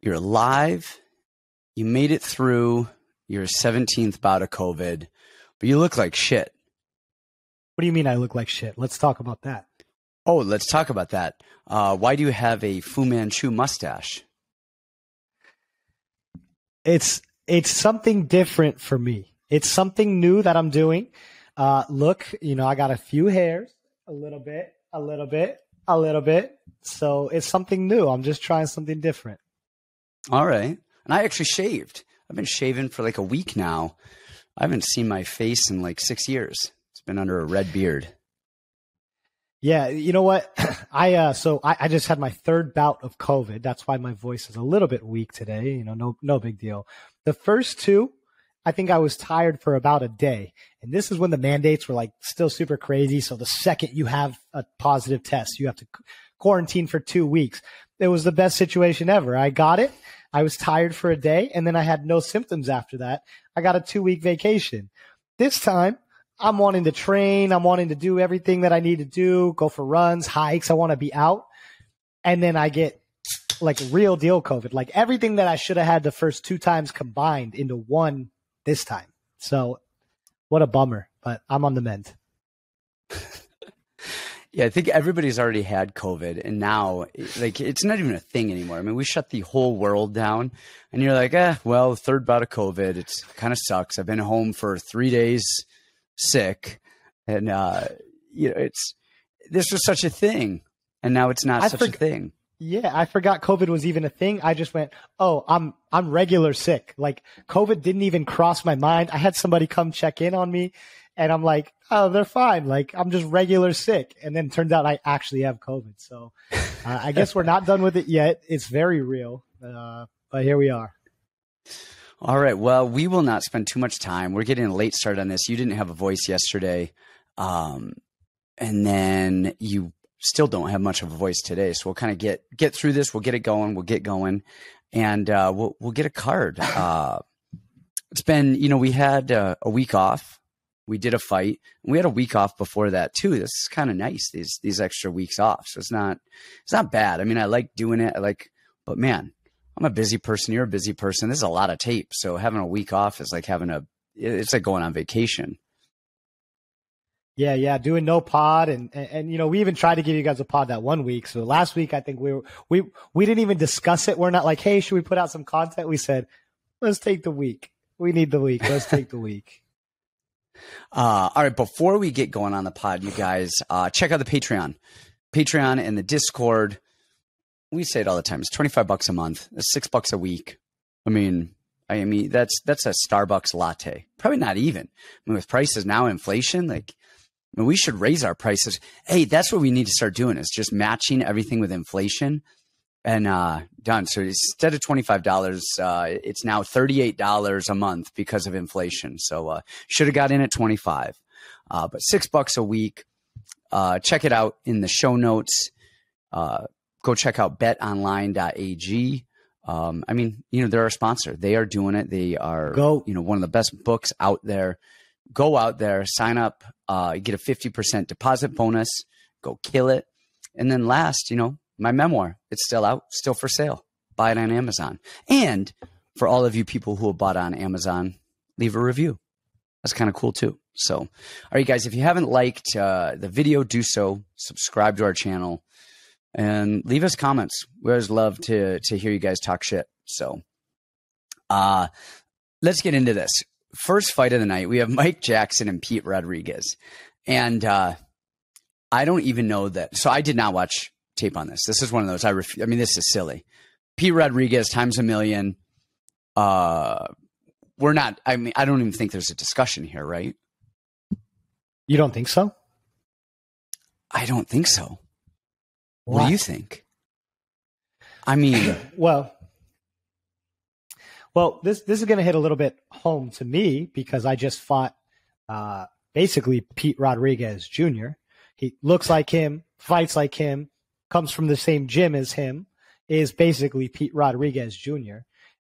You're alive. You made it through your 17th bout of COVID, but you look like shit. What do you mean I look like shit? Let's talk about that. Oh, let's talk about that. Why do you have a Fu Manchu mustache? It's something different for me. It's something new that I'm doing. Look, I got a few hairs, a little bit. So it's something new. I'm just trying something different. All right. And I actually shaved. I've been shaving for like a week now. I haven't seen my face in like 6 years. It's been under a red beard. Yeah, you know what? I just had my third bout of COVID. That's why my voice is a little bit weak today. No big deal. The first two, I think I was tired for about a day. And this is when the mandates were like still super crazy. So the second you have a positive test, you have to quarantine for 2 weeks. It was the best situation ever. I got it. I was tired for a day, and then I had no symptoms after that. I got a 2-week vacation. This time, I'm wanting to train. I'm wanting to do everything that I need to do, go for runs, hikes. I want to be out. And then I get like real deal COVID, like everything that I should have had the first 2 times combined into one this time. So what a bummer, but I'm on the mend. Yeah, I think everybody's already had COVID, and now like it's not even a thing anymore. I mean, we shut the whole world down, and you're like, well, third bout of COVID. It kind of sucks. I've been home for 3 days sick, and this was such a thing, and now it's not such a thing. Yeah, I forgot COVID was even a thing. I just went, oh, I'm regular sick. Like COVID didn't even cross my mind. I had somebody come check in on me. And I'm like, oh, they're fine. Like, I'm just regular sick. And then it turns out I actually have COVID. So I guess we're not done with it yet. It's very real. But here we are. All right. Well, we will not spend too much time. We're getting a late start on this. You didn't have a voice yesterday. And then you still don't have much of a voice today. So we'll kind of get through this. We'll get it going. We'll get going. And we'll get a card. It's been, we had a week off. We did a fight, and we had a week off before that too. This is kind of nice, these extra weeks off. So it's not bad. I mean, I like doing it. But man, I'm a busy person. You're a busy person. This is a lot of tape. So having a week off is like it's like going on vacation. Yeah. Doing no pod. And we even tried to give you guys a pod that 1 week. So last week, I think we didn't even discuss it. We're not like, hey, should we put out some content? We said, let's take the week. We need the week. Let's take the week. All right. Before we get going on the pod, you guys, check out the Patreon and the Discord. We say it all the time. It's $25 a month. That's $6 a week. I mean, that's a Starbucks latte. Probably not even. With prices now, inflation, we should raise our prices. Hey, that's what we need to start doing is just matching everything with inflation. And done. So instead of $25, it's now $38 a month because of inflation. So should have got in at $25, but $6 a week. Check it out in the show notes. Go check out Betonline.ag. They're our sponsor. They are doing it. They are one of the best books out there. Go out there, sign up, get a 50% deposit bonus. Go kill it, and then last, my memoir, it's still out, still for sale. Buy it on Amazon. And for all of you people who have bought on Amazon, leave a review. That's kind of cool too. So, all right, guys, if you haven't liked the video, do so. Subscribe to our channel and leave us comments. We always love to hear you guys talk shit. So let's get into this. First fight of the night, we have Mike Jackson and Pete Rodriguez. And I don't even know that. So I did not watch tape on this. This is one of those this is silly. Pete Rodriguez times a million. We're not, I don't even think there's a discussion here, right? You don't think so? I don't think so. Why? What do you think? Well, this is going to hit a little bit home to me because I just fought basically Pete Rodriguez Jr. He looks like him, fights like him, comes from the same gym as him, is basically Pete Rodriguez Jr.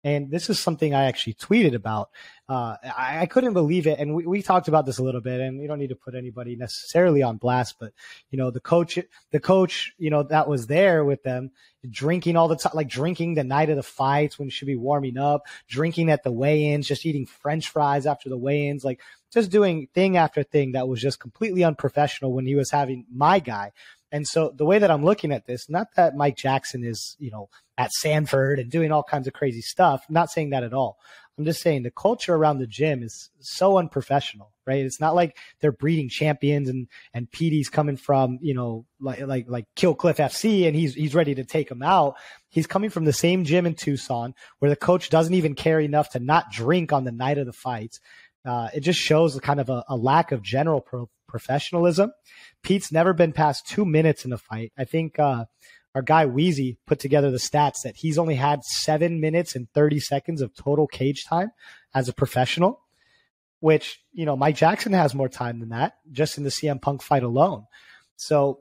And this is something I actually tweeted about. I couldn't believe it. And we talked about this a little bit, and we don't need to put anybody necessarily on blast, but the coach, that was there with them drinking all the time, like drinking the night of the fights when he should be warming up, drinking at the weigh-ins, just eating French fries after the weigh-ins, like just doing thing after thing that was just completely unprofessional when he was having my guy. And so the way that I'm looking at this, not that Mike Jackson is, at Sanford and doing all kinds of crazy stuff. I'm not saying that at all. I'm just saying the culture around the gym is so unprofessional, right? It's not like they're breeding champions and PD's coming from, like Kill Cliff FC and he's ready to take them out. He's coming from the same gym in Tucson where the coach doesn't even care enough to not drink on the night of the fights. It just shows a kind of a lack of general professionalism. Pete's never been past 2 minutes in a fight. I think our guy Wheezy put together the stats that he's only had 7 minutes and 30 seconds of total cage time as a professional, which, Mike Jackson has more time than that just in the CM Punk fight alone. So,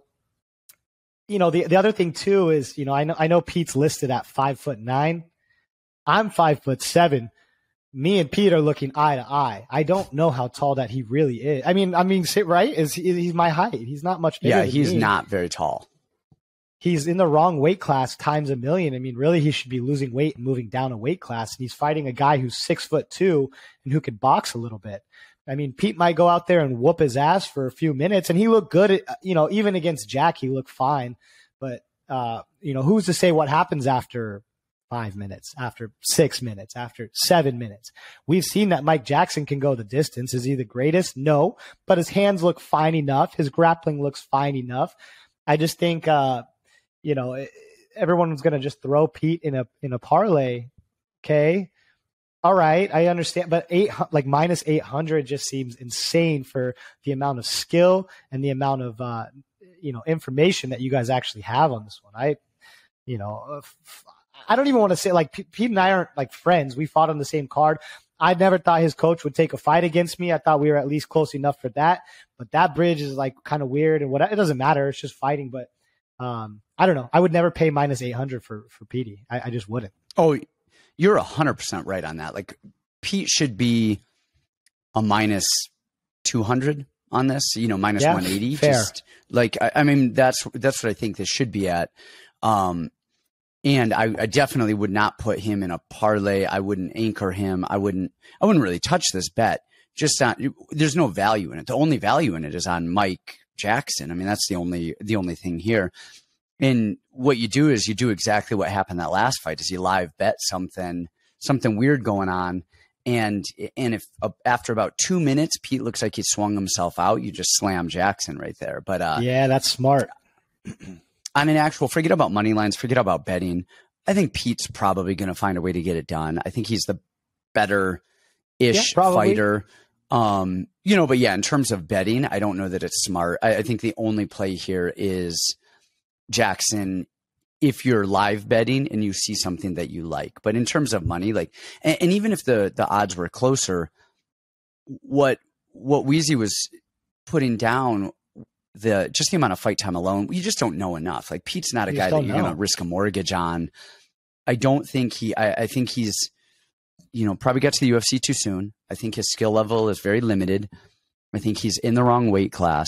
the other thing too is, I know Pete's listed at 5'9". I'm 5'7". Me and Pete are looking eye to eye. I don't know how tall that he really is. I mean, right? He's my height. He's not much bigger. Yeah, than he's me. not very tall. He's in the wrong weight class times a million. I mean, really, he should be losing weight and moving down a weight class. And he's fighting a guy who's 6'2" and who can box a little bit. I mean, Pete might go out there and whoop his ass for a few minutes, and he looked good. Even against Jack, he looked fine. But who's to say what happens after 5 minutes, after 6 minutes, after 7 minutes? We've seen that Mike Jackson can go the distance. Is he the greatest? No, but his hands look fine enough. His grappling looks fine enough. I just think, everyone's going to just throw Pete in a parlay. Okay. All right. I understand. But minus 800 just seems insane for the amount of skill and the amount of, information that you guys actually have on this one. I don't even want to say Pete and I aren't like friends. We fought on the same card. I never thought his coach would take a fight against me. I thought we were at least close enough for that. But that bridge is kind of weird and it doesn't matter. It's just fighting. But I don't know. I would never pay minus 800 for Petey. I just wouldn't. Oh, you're 100% right on that. Like Pete should be a minus 200 on this, minus 180. Fair. Just I mean, that's what I think this should be at. And I definitely would not put him in a parlay. I wouldn't anchor him. I wouldn't really touch this bet. Just not, there's no value in it. The only value in it is on Mike Jackson. I mean, that's the only thing here. And what you do is you do exactly what happened that last fight is you live bet something weird going on. And if after about 2 minutes, Pete looks like he swung himself out, you just slam Jackson right there. But yeah, that's smart. On an actual, forget about money lines, forget about betting. I think Pete's probably going to find a way to get it done. I think he's the better-ish fighter. But yeah, in terms of betting, I don't know that it's smart. I think the only play here is Jackson if you're live betting and you see something that you like. But in terms of money, and even if the odds were closer, what Wheezy was putting down, the amount of fight time alone, you just don't know enough. Like Pete's not a guy that you're going to risk a mortgage on. I don't think I think he's, probably got to the UFC too soon. I think his skill level is very limited. I think he's in the wrong weight class.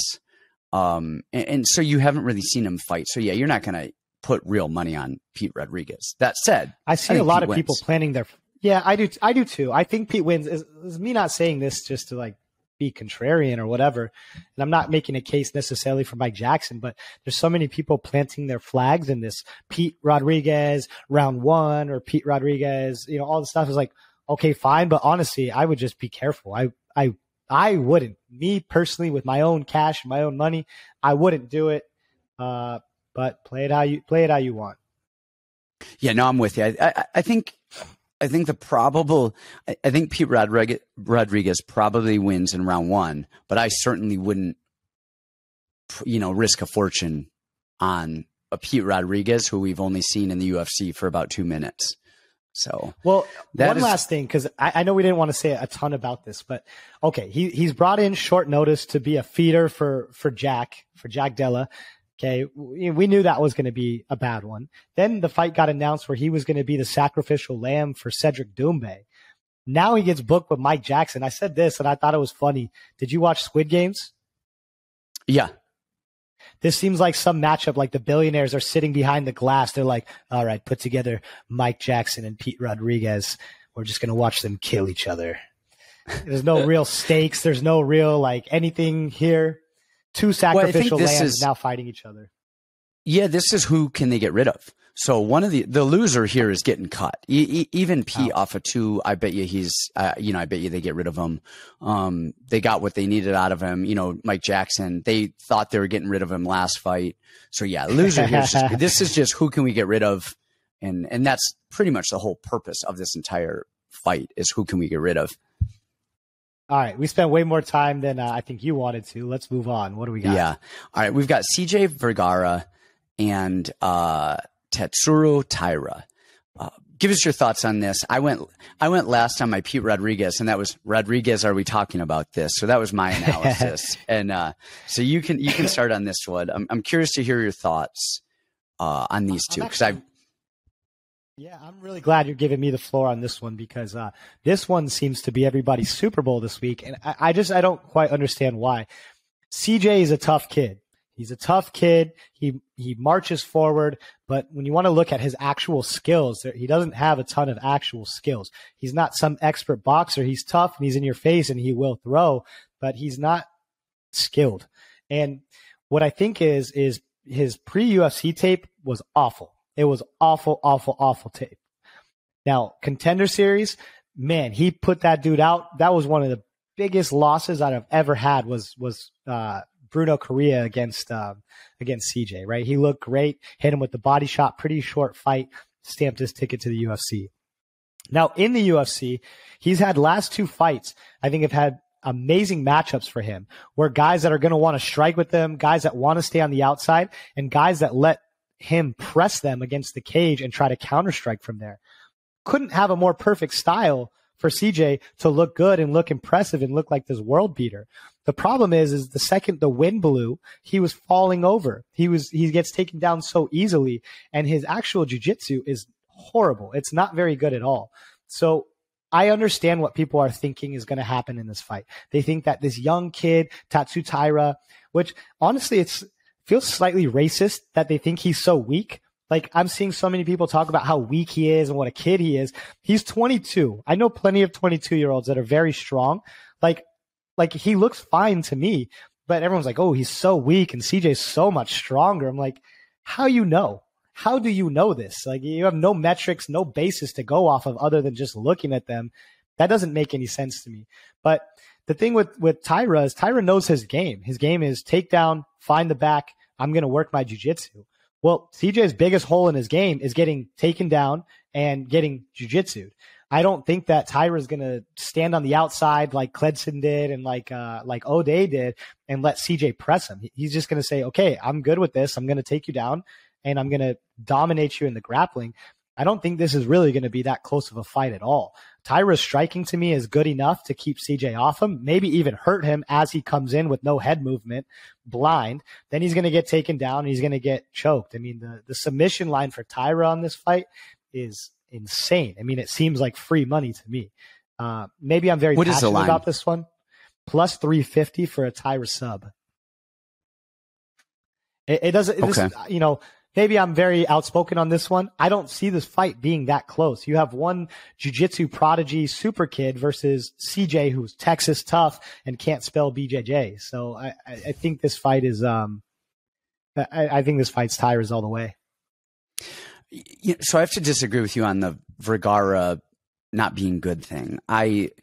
And so you haven't really seen him fight. So yeah, you're not going to put real money on Pete Rodriguez. That said, I see a lot of people planning their, yeah, I do too. I think Pete wins. Is me not saying this just to be contrarian or whatever. And I'm not making a case necessarily for Mike Jackson, but there's so many people planting their flags in this Pete Rodriguez round 1 or Pete Rodriguez, all the stuff is okay, fine. But honestly, I would just be careful. I wouldn't, me personally, with my own cash, my own money, I wouldn't do it. But play it how you want. Yeah, no, I'm with you. I think Pete Rodriguez probably wins in round 1, but I certainly wouldn't, risk a fortune on a Pete Rodriguez who we've only seen in the UFC for about 2 minutes. So, well, last thing, because I know we didn't want to say a ton about this, but okay, he's brought in short notice to be a feeder for Jack Della. Okay, we knew that was going to be a bad one. Then the fight got announced where he was going to be the sacrificial lamb for Cedric Doumbé. Now he gets booked with Mike Jackson. I said this, and I thought it was funny. Did you watch Squid Games? Yeah. This seems like some matchup, like the billionaires are sitting behind the glass. They're like, all right, put together Mike Jackson and Pete Rodriguez. We're just going to watch them kill each other. There's no real stakes. There's no real, like, anything here. Two sacrificial lambs now fighting each other. Yeah, this is who can they get rid of. So one of the loser here is getting cut. Even Pete off of 2, I bet you he's, I bet you they get rid of him. They got what they needed out of him. Mike Jackson, they thought they were getting rid of him last fight. So yeah, loser here. This is just who can we get rid of. And that's pretty much the whole purpose of this entire fight is who can we get rid of. All right, we spent way more time than I think you wanted to. Let's move on. What do we got? Yeah. All right, we've got CJ Vergara and Tatsuro Taira. Give us your thoughts on this. I went last on my Pete Rodriguez, and that was Rodriguez. Are we talking about this? So that was my analysis, and so you can start on this one. I'm curious to hear your thoughts on these two because Yeah, I'm really glad you're giving me the floor on this one because this one seems to be everybody's Super Bowl this week, and I don't quite understand why. CJ is a tough kid. He's a tough kid. He marches forward, but when you want to look at his actual skills, he doesn't have a ton of actual skills. He's not some expert boxer. He's tough and he's in your face and he will throw, but he's not skilled. And what I think is his pre-UFC tape was awful. It was awful, awful, awful tape. Now, Contender Series, man, he put that dude out. That was one of the biggest losses I've ever had was Bruno Correa against CJ, right? He looked great, hit him with the body shot, pretty short fight, stamped his ticket to the UFC. Now, in the UFC, he's had last 2 fights, I think have had amazing matchups for him, where guys that are going to want to strike with them, guys that want to stay on the outside, and guys that let him press them against the cage and try to counter-strike from there. Couldn't have a more perfect style for CJ to look good and look impressive and look like this world beater. The problem is the second the wind blew, he was falling over. He gets taken down so easily, and his actual jiu-jitsu is horrible. It's not very good at all. So I understand what people are thinking is going to happen in this fight. They think that this young kid, Tatsuro Taira, which honestly feels slightly racist that they think he's so weak. Like, I'm seeing so many people talk about how weak he is and what a kid he is. He's 22. I know plenty of 22-year-olds that are very strong. Like he looks fine to me, but everyone's like, oh, he's so weak and CJ's so much stronger. I'm like, how you know? How do you know this? Like, you have no metrics, no basis to go off of other than just looking at them. That doesn't make any sense to me. But the thing with Taira is Taira knows his game. His game is take down, find the back. I'm going to work my jiu-jitsu. Well, CJ's biggest hole in his game is getting taken down and getting jiu-jitsu'd. I don't think that Taira is going to stand on the outside like Cledson did and like O'Day did and let CJ press him. He's just going to say, okay, I'm good with this. I'm going to take you down and I'm going to dominate you in the grappling. I don't think this is really going to be that close of a fight at all. Taira's striking to me is good enough to keep CJ off him, maybe even hurt him as he comes in with no head movement, blind. Then he's going to get taken down and he's going to get choked. I mean, the submission line for Taira on this fight is insane. I mean, it seems like free money to me. Maybe I'm very passionate about this one. Plus 350 for a Taira sub. It doesn't, okay. Maybe I'm very outspoken on this one. I don't see this fight being that close. You have one jiu-jitsu prodigy super kid versus CJ, who's Texas tough and can't spell BJJ. So I think this fight is, I think this fight's Taira's all the way. So I have to disagree with you on the Vergara not being good thing.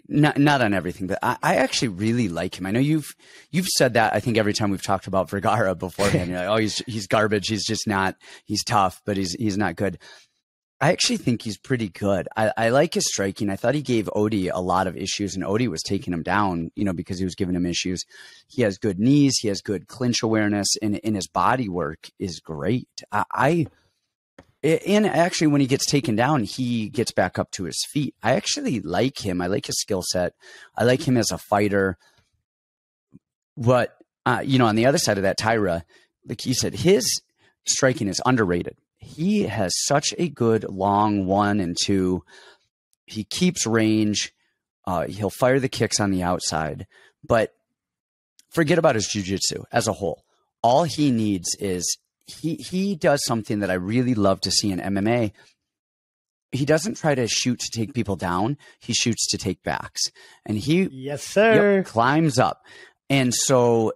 Not on everything, but I actually really like him. I know you've said that. I think every time we've talked about Vergara beforehand, you're like, oh, he's garbage. He's just not. He's tough, but he's not good. I actually think he's pretty good. I like his striking. I thought he gave Odie a lot of issues, and Odie was taking him down, because he was giving him issues. He has good knees. He has good clinch awareness, and his body work is great. And actually, when he gets taken down, he gets back up to his feet. I actually like him. I like his skill set. I like him as a fighter. But, on the other side of that, Taira, like you said, his striking is underrated. He has such a good long 1 and 2. He keeps range. He'll fire the kicks on the outside, but forget about his jiu-jitsu as a whole. All he needs is he does something that I really love to see in MMA. He doesn't try to shoot to take people down. He shoots to take backs, and he yes, sir, climbs up. And so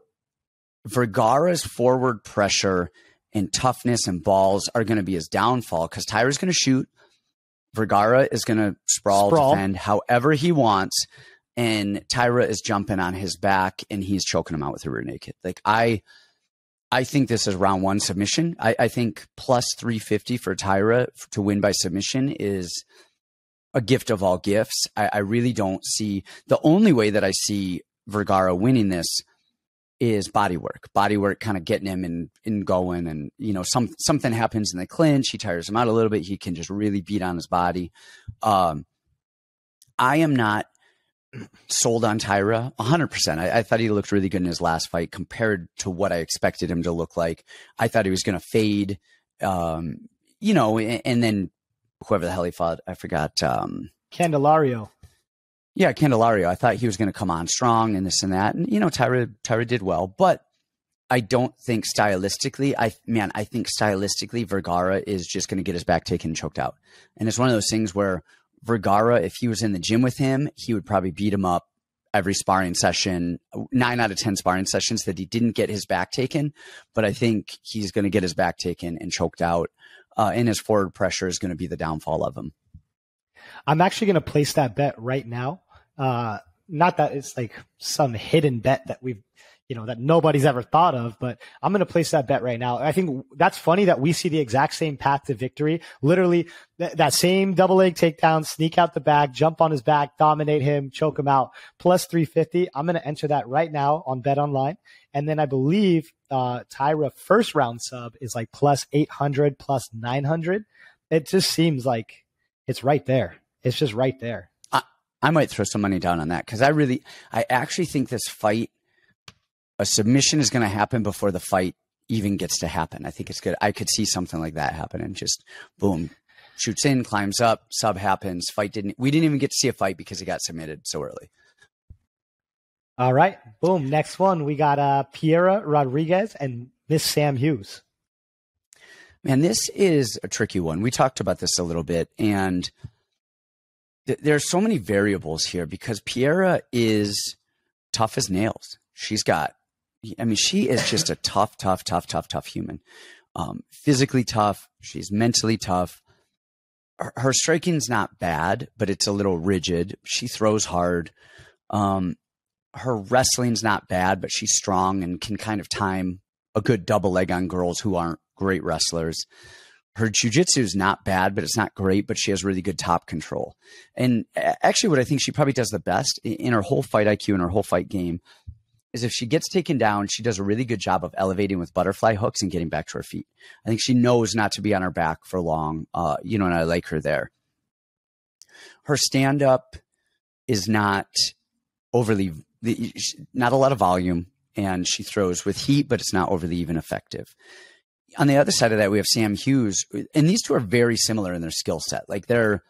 Vergara's forward pressure and toughness and balls are going to be his downfall, because Taira's going to shoot. Vergara is going to sprawl, defend however he wants, and Taira is jumping on his back and he's choking him out with a rear naked. Like I think this is round 1 submission. I think plus 350 for Taira to win by submission is a gift of all gifts. I really don't see, the only way that I see Vergara winning this is body work kind of getting him in going, and something happens in the clinch, he tires him out a little bit, he can just really beat on his body. I am not sold on Taira 100%. I thought he looked really good in his last fight compared to what I expected him to look like. I thought he was going to fade, and then whoever the hell he fought, I forgot. Candelario. Yeah, Candelario. I thought he was going to come on strong and this and that. And, Taira did well, but I don't think stylistically, I think stylistically Vergara is just going to get his back taken and choked out. And it's one of those things where Vergara, if he was in the gym with him, he would probably beat him up every sparring session, 9 out of 10 sparring sessions that he didn't get his back taken. But I think he's going to get his back taken and choked out. And his forward pressure is going to be the downfall of him. I'm actually going to place that bet right now. Not that it's like some hidden bet that that nobody's ever thought of, but I'm going to place that bet right now. I think that's funny that we see the exact same path to victory. Literally that same double leg takedown, sneak out the back, jump on his back, dominate him, choke him out, plus 350. I'm going to enter that right now on BetOnline. And then I believe, Taira first round sub is like plus 800, plus 900. It just seems like it's right there. It's just right there. I might throw some money down on that, because I actually think this fight, a submission is going to happen before the fight even gets to happen. I think it's good. I could see something like that happen, and just boom, shoots in, climbs up, sub happens. We didn't even get to see a fight because he got submitted so early. All right. Boom. Next one. We got Piera Rodriguez and Miss Sam Hughes. Man, this is a tricky one. We talked about this a little bit, and there's so many variables here, because Piera is tough as nails. She is just a tough human. Physically tough. She's mentally tough. Her striking's not bad, but it's a little rigid. She throws hard. Her wrestling's not bad, but she's strong and can kind of time a good double leg on girls who aren't great wrestlers. Her jiu-jitsu is not bad, but it's not great, but she has really good top control. And actually what I think she probably does the best in her whole fight IQ and her whole fight game is if she gets taken down, she does a really good job of elevating with butterfly hooks and getting back to her feet. I think she knows not to be on her back for long, and I like her there. Her stand-up is not not a lot of volume, and she throws with heat, but it's not overly even effective. On the other side of that, we have Sam Hughes, and these two are very similar in their skill set. Like, they're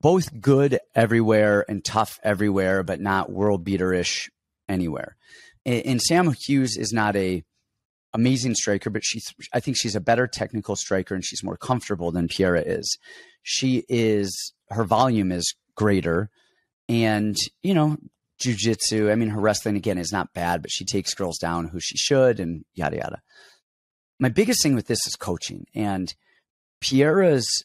both good everywhere and tough everywhere, but not world beater-ish anywhere. And Sam Hughes is not a amazing striker, but I think she's a better technical striker, and she's more comfortable than Piera is. Her volume is greater, and, jiu-jitsu, her wrestling, again, is not bad, but she takes girls down who she should, and yada, yada. My biggest thing with this is coaching, and Piera's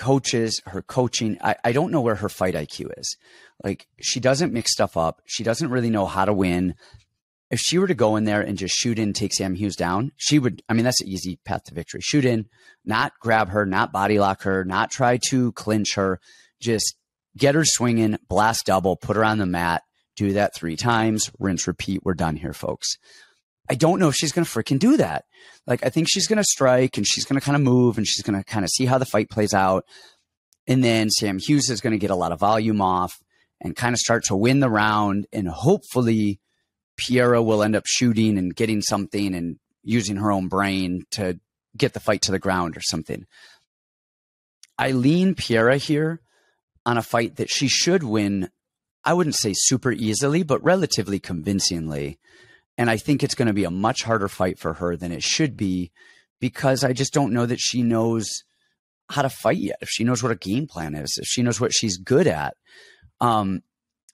her coaching, I don't know where her fight IQ is. Like, she doesn't mix stuff up. She doesn't really know how to win. If she were to go in there and just shoot in, take Sam Hughes down, she would, that's an easy path to victory. Shoot in, not grab her, not body lock her, not try to clinch her, just get her swinging, blast double, put her on the mat, do that 3 times, rinse, repeat. We're done here, folks. I don't know if she's going to freaking do that. Like, I think she's going to strike, and she's going to kind of move, and she's going to kind of see how the fight plays out. And then Sam Hughes is going to get a lot of volume off and kind of start to win the round. And hopefully Piera will end up shooting and getting something and using her own brain to get the fight to the ground or something. I lean Piera here on a fight that she should win. I wouldn't say super easily, but relatively convincingly. And I think it's going to be a much harder fight for her than it should be, because I just don't know that she knows how to fight yet. If she knows what a game plan is, if she knows what she's good at.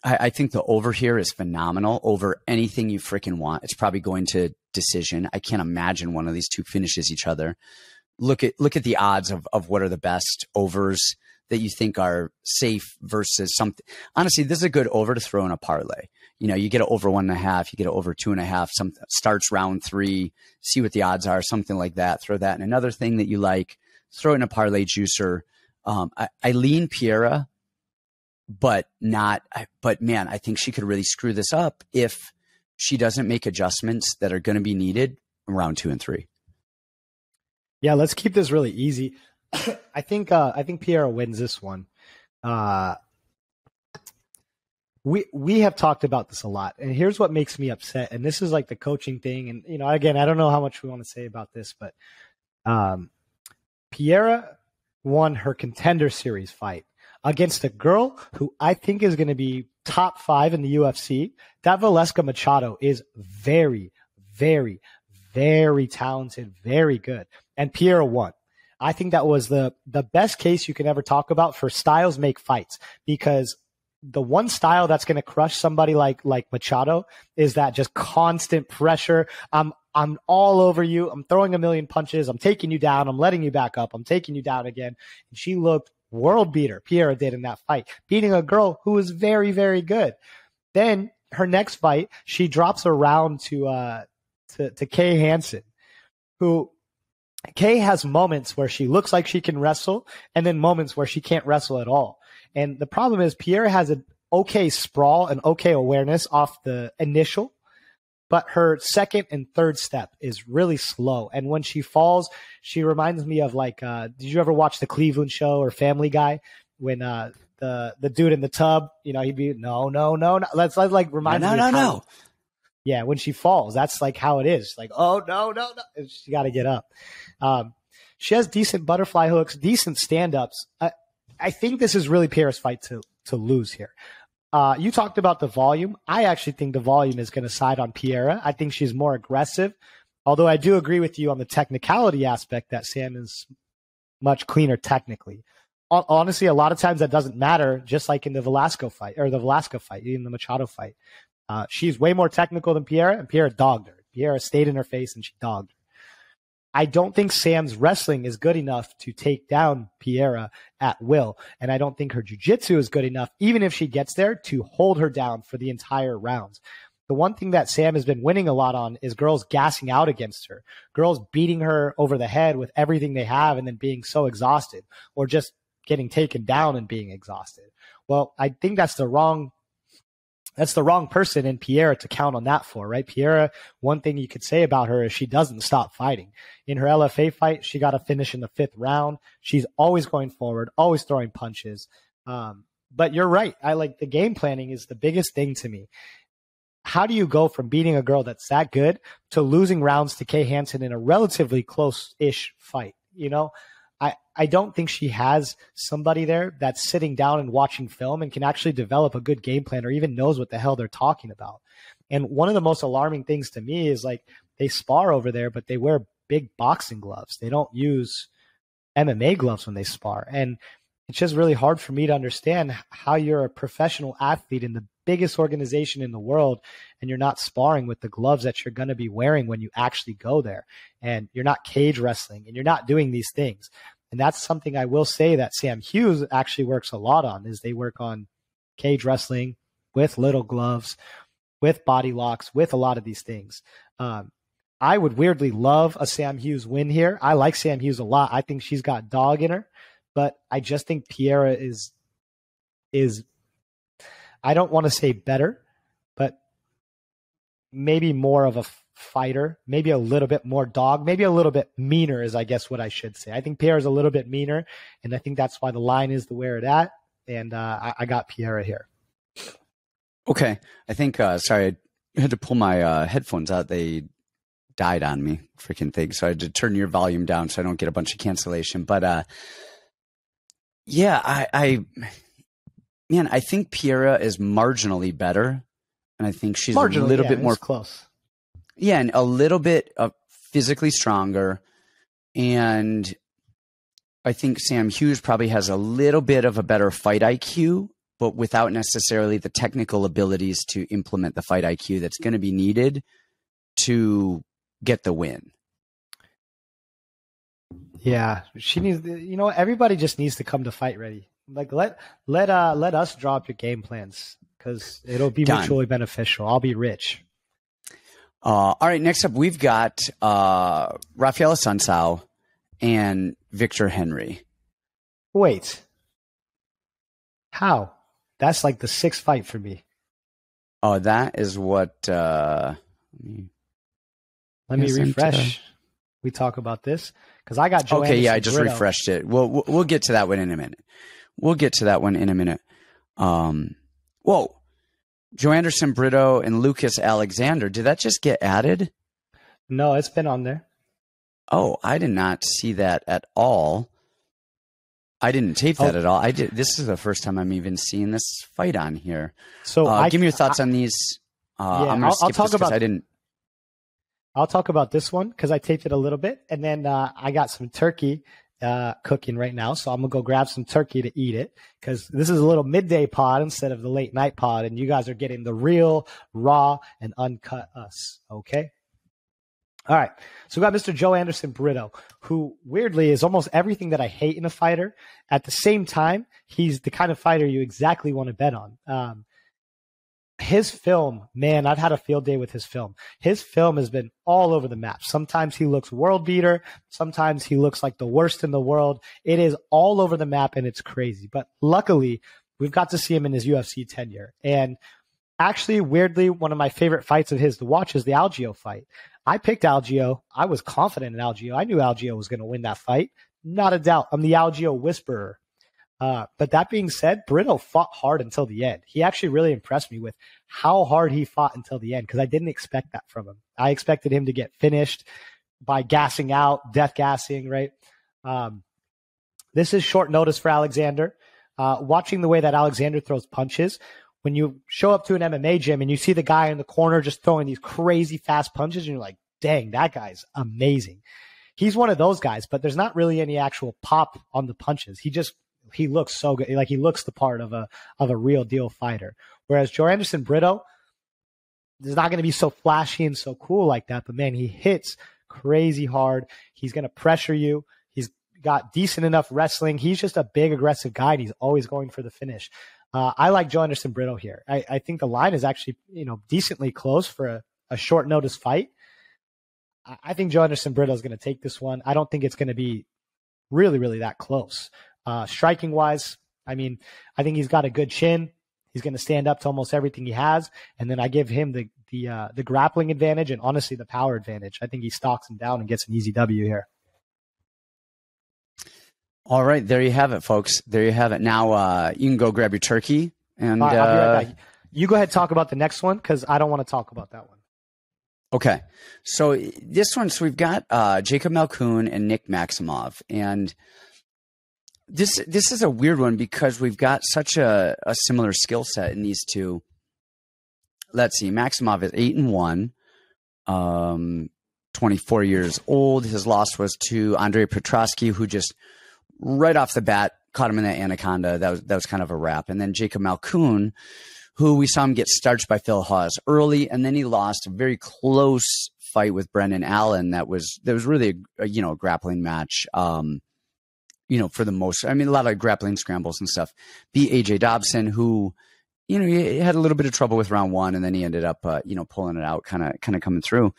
I think the over here is phenomenal, over anything you freaking want. It's probably going to decision. I can't imagine one of these two finishes each other. Look at the odds of what are the best overs that you think are safe versus something. Honestly, this is a good over to throw in a parlay. You know, you get it over 1.5, you get it over 2.5, some starts round 3, see what the odds are, something like that. Throw that in another thing that you like, throw it in a parlay juicer. I lean Piera, but man, I think she could really screw this up if she doesn't make adjustments that are going to be needed in round 2 and 3. Yeah, let's keep this really easy. I think Piera wins this one. We have talked about this a lot, and here's what makes me upset. And this is like the coaching thing. And again, I don't know how much we want to say about this, but Piera won her Contender Series fight against a girl who I think is going to be top 5 in the UFC. That Valeska Machado is very, very, very talented, very good. And Piera won. I think that was the best case you can ever talk about for styles make fights, because the one style that's going to crush somebody like Machado is that just constant pressure. I'm all over you. I'm throwing a million punches. I'm taking you down. I'm letting you back up. I'm taking you down again. And she looked world beater. Piera did in that fight, beating a girl who was very, very good. Then her next fight, she drops a round to Kay Hansen, who Kay has moments where she looks like she can wrestle and then moments where she can't wrestle at all. And the problem is Piera has an okay sprawl and okay awareness off the initial, but her second and third step is really slow. And when she falls, she reminds me of did you ever watch The Cleveland Show or Family Guy when the dude in the tub, he'd be no. Let's remind me. No. Yeah, when she falls, that's like how it is. Like, oh, no. She got to get up. She has decent butterfly hooks, decent stand-ups. I think this is really Piera's fight to lose here. You talked about the volume. I actually think the volume is going to side on Piera. I think she's more aggressive, although I do agree with you on the technicality aspect that Sam is much cleaner technically. Honestly, a lot of times that doesn't matter, just like in the Velasco fight, even the Machado fight. She's way more technical than Piera, and Piera dogged her. Piera stayed in her face, and she dogged her. I don't think Sam's wrestling is good enough to take down Piera at will, and I don't think her jiu-jitsu is good enough, even if she gets there, to hold her down for the entire rounds. The one thing that Sam has been winning a lot on is girls gassing out against her, girls beating her over the head with everything they have and then being so exhausted, or just getting taken down and being exhausted. Well, I think that's the wrong person in Piera to count on that for, right? Piera, one thing you could say about her is she doesn't stop fighting. In her LFA fight, she got a finish in the 5th round. She's always going forward, always throwing punches. But you're right. The game planning is the biggest thing to me. How do you go from beating a girl that's that good to losing rounds to Kay Hansen in a relatively close-ish fight? I don't think she has somebody there that's sitting down and watching film and can actually develop a good game plan or even knows what the hell they're talking about. And one of the most alarming things to me is they spar over there, but they wear big boxing gloves. They don't use MMA gloves when they spar. And it's just really hard for me to understand how you're a professional athlete in the biggest organization in the world and you're not sparring with the gloves that you're going to be wearing when you actually go there. And you're not cage wrestling and you're not doing these things. And that's something I will say that Sam Hughes actually works a lot on, is they work on cage wrestling with little gloves, with body locks, with a lot of these things. I would weirdly love a Sam Hughes win here. I like Sam Hughes a lot. I think she's got dog in her, but I just think Piera is I don't want to say better, but maybe more of a fighter, maybe a little bit more dog, maybe a little bit meaner is, I guess, what I should say. I think Piera's a little bit meaner, and I think that's why the line is the where it at, and I got Piera here. Okay. I think, sorry, I had to pull my headphones out. They died on me, freaking thing. So I had to turn your volume down so I don't get a bunch of cancellation. But yeah, I think Piera is marginally better, and I think she's a little bit more close. Yeah, and a little bit physically stronger, and I think Sam Hughes probably has a little bit of a better fight IQ, but without necessarily the technical abilities to implement the fight IQ that's going to be needed to get the win. Yeah, she needs. Everybody just needs to come to fight ready. Like let us draw up your game plans because it'll be mutually beneficial. I'll be rich. All right, next up we've got Raphael Assuncao and Victor Henry. Wait, how? That's like the sixth fight for me. Oh, that is what. Let me refresh. We talk about this because I got Joanderson. Okay, yeah, I just Brito. refreshed it. We'll get to that one in a minute. Whoa, Joanderson, Brito, and Lucas Alexander. Did that just get added? No, it's been on there. Oh, I did not see that at all. I didn't tape that at all. I did. This is the first time I'm even seeing this fight on here. So give me your thoughts on these. I'm going to skip this because I didn't. I'll talk about this one because I taped it a little bit, and then I got some turkey cooking right now, so I'm gonna go grab some turkey to eat it because this is a little midday pod instead of the late night pod, and you guys are getting the real, raw, and uncut us. Okay. All right. So we got Mr. Joanderson Brito, who weirdly is almost everything that I hate in a fighter. At the same time, he's the kind of fighter you exactly want to bet on. His film, man, I've had a field day with his film. His film has been all over the map. Sometimes he looks world beater. Sometimes he looks like the worst in the world. It is all over the map and it's crazy. But luckily, we've got to see him in his UFC tenure. And actually, weirdly, one of my favorite fights of his to watch is the Algeo fight. I picked Algeo. I was confident in Algeo. I knew Algeo was going to win that fight. Not a doubt. I'm the Algeo whisperer. But that being said, Brito fought hard until the end. He actually really impressed me with how hard he fought until the end because I didn't expect that from him. I expected him to get finished by gassing out, death gassing, right? This is short notice for Alexander. Watching the way that Alexander throws punches, when you show up to an MMA gym and you see the guy in the corner just throwing these crazy fast punches and you're like, dang, that guy's amazing. He's one of those guys, but there's not really any actual pop on the punches. He looks so good. Like he looks the part of a real deal fighter. Whereas Joanderson Brito is not going to be so flashy and so cool like that. But man, he hits crazy hard. He's going to pressure you. He's got decent enough wrestling. He's just a big, aggressive guy, and he's always going for the finish. I like Joanderson Brito here. I think the line is actually, decently close for a short notice fight. I think Joanderson Brito is going to take this one. I don't think it's going to be really, really that close. Striking wise, I think he's got a good chin. He's going to stand up to almost everything he has. And then I give him the grappling advantage and honestly the power advantage. I think he stalks him down and gets an easy W here. All right. There you have it, folks. There you have it. Now you can go grab your turkey. And I'll be right back. You go ahead and talk about the next one because I don't want to talk about that one. Okay. So this one, we've got Jacob Malkoun and Nick Maximov. And this is a weird one because we've got such a similar skill set in these two. Let's see. Maximov is 8-1, 24 years old. His loss was to Andrei Petrosky, who just right off the bat caught him in that anaconda. That was kind of a wrap. And then Jacob Malkoun, who we saw him get starched by Phil Hawes early, and then he lost a very close fight with Brendan Allen. That was really a grappling match. For the most, a lot of grappling scrambles and stuff. Beat AJ Dobson, who, he had a little bit of trouble with round one, and then he ended up, pulling it out, kind of coming through.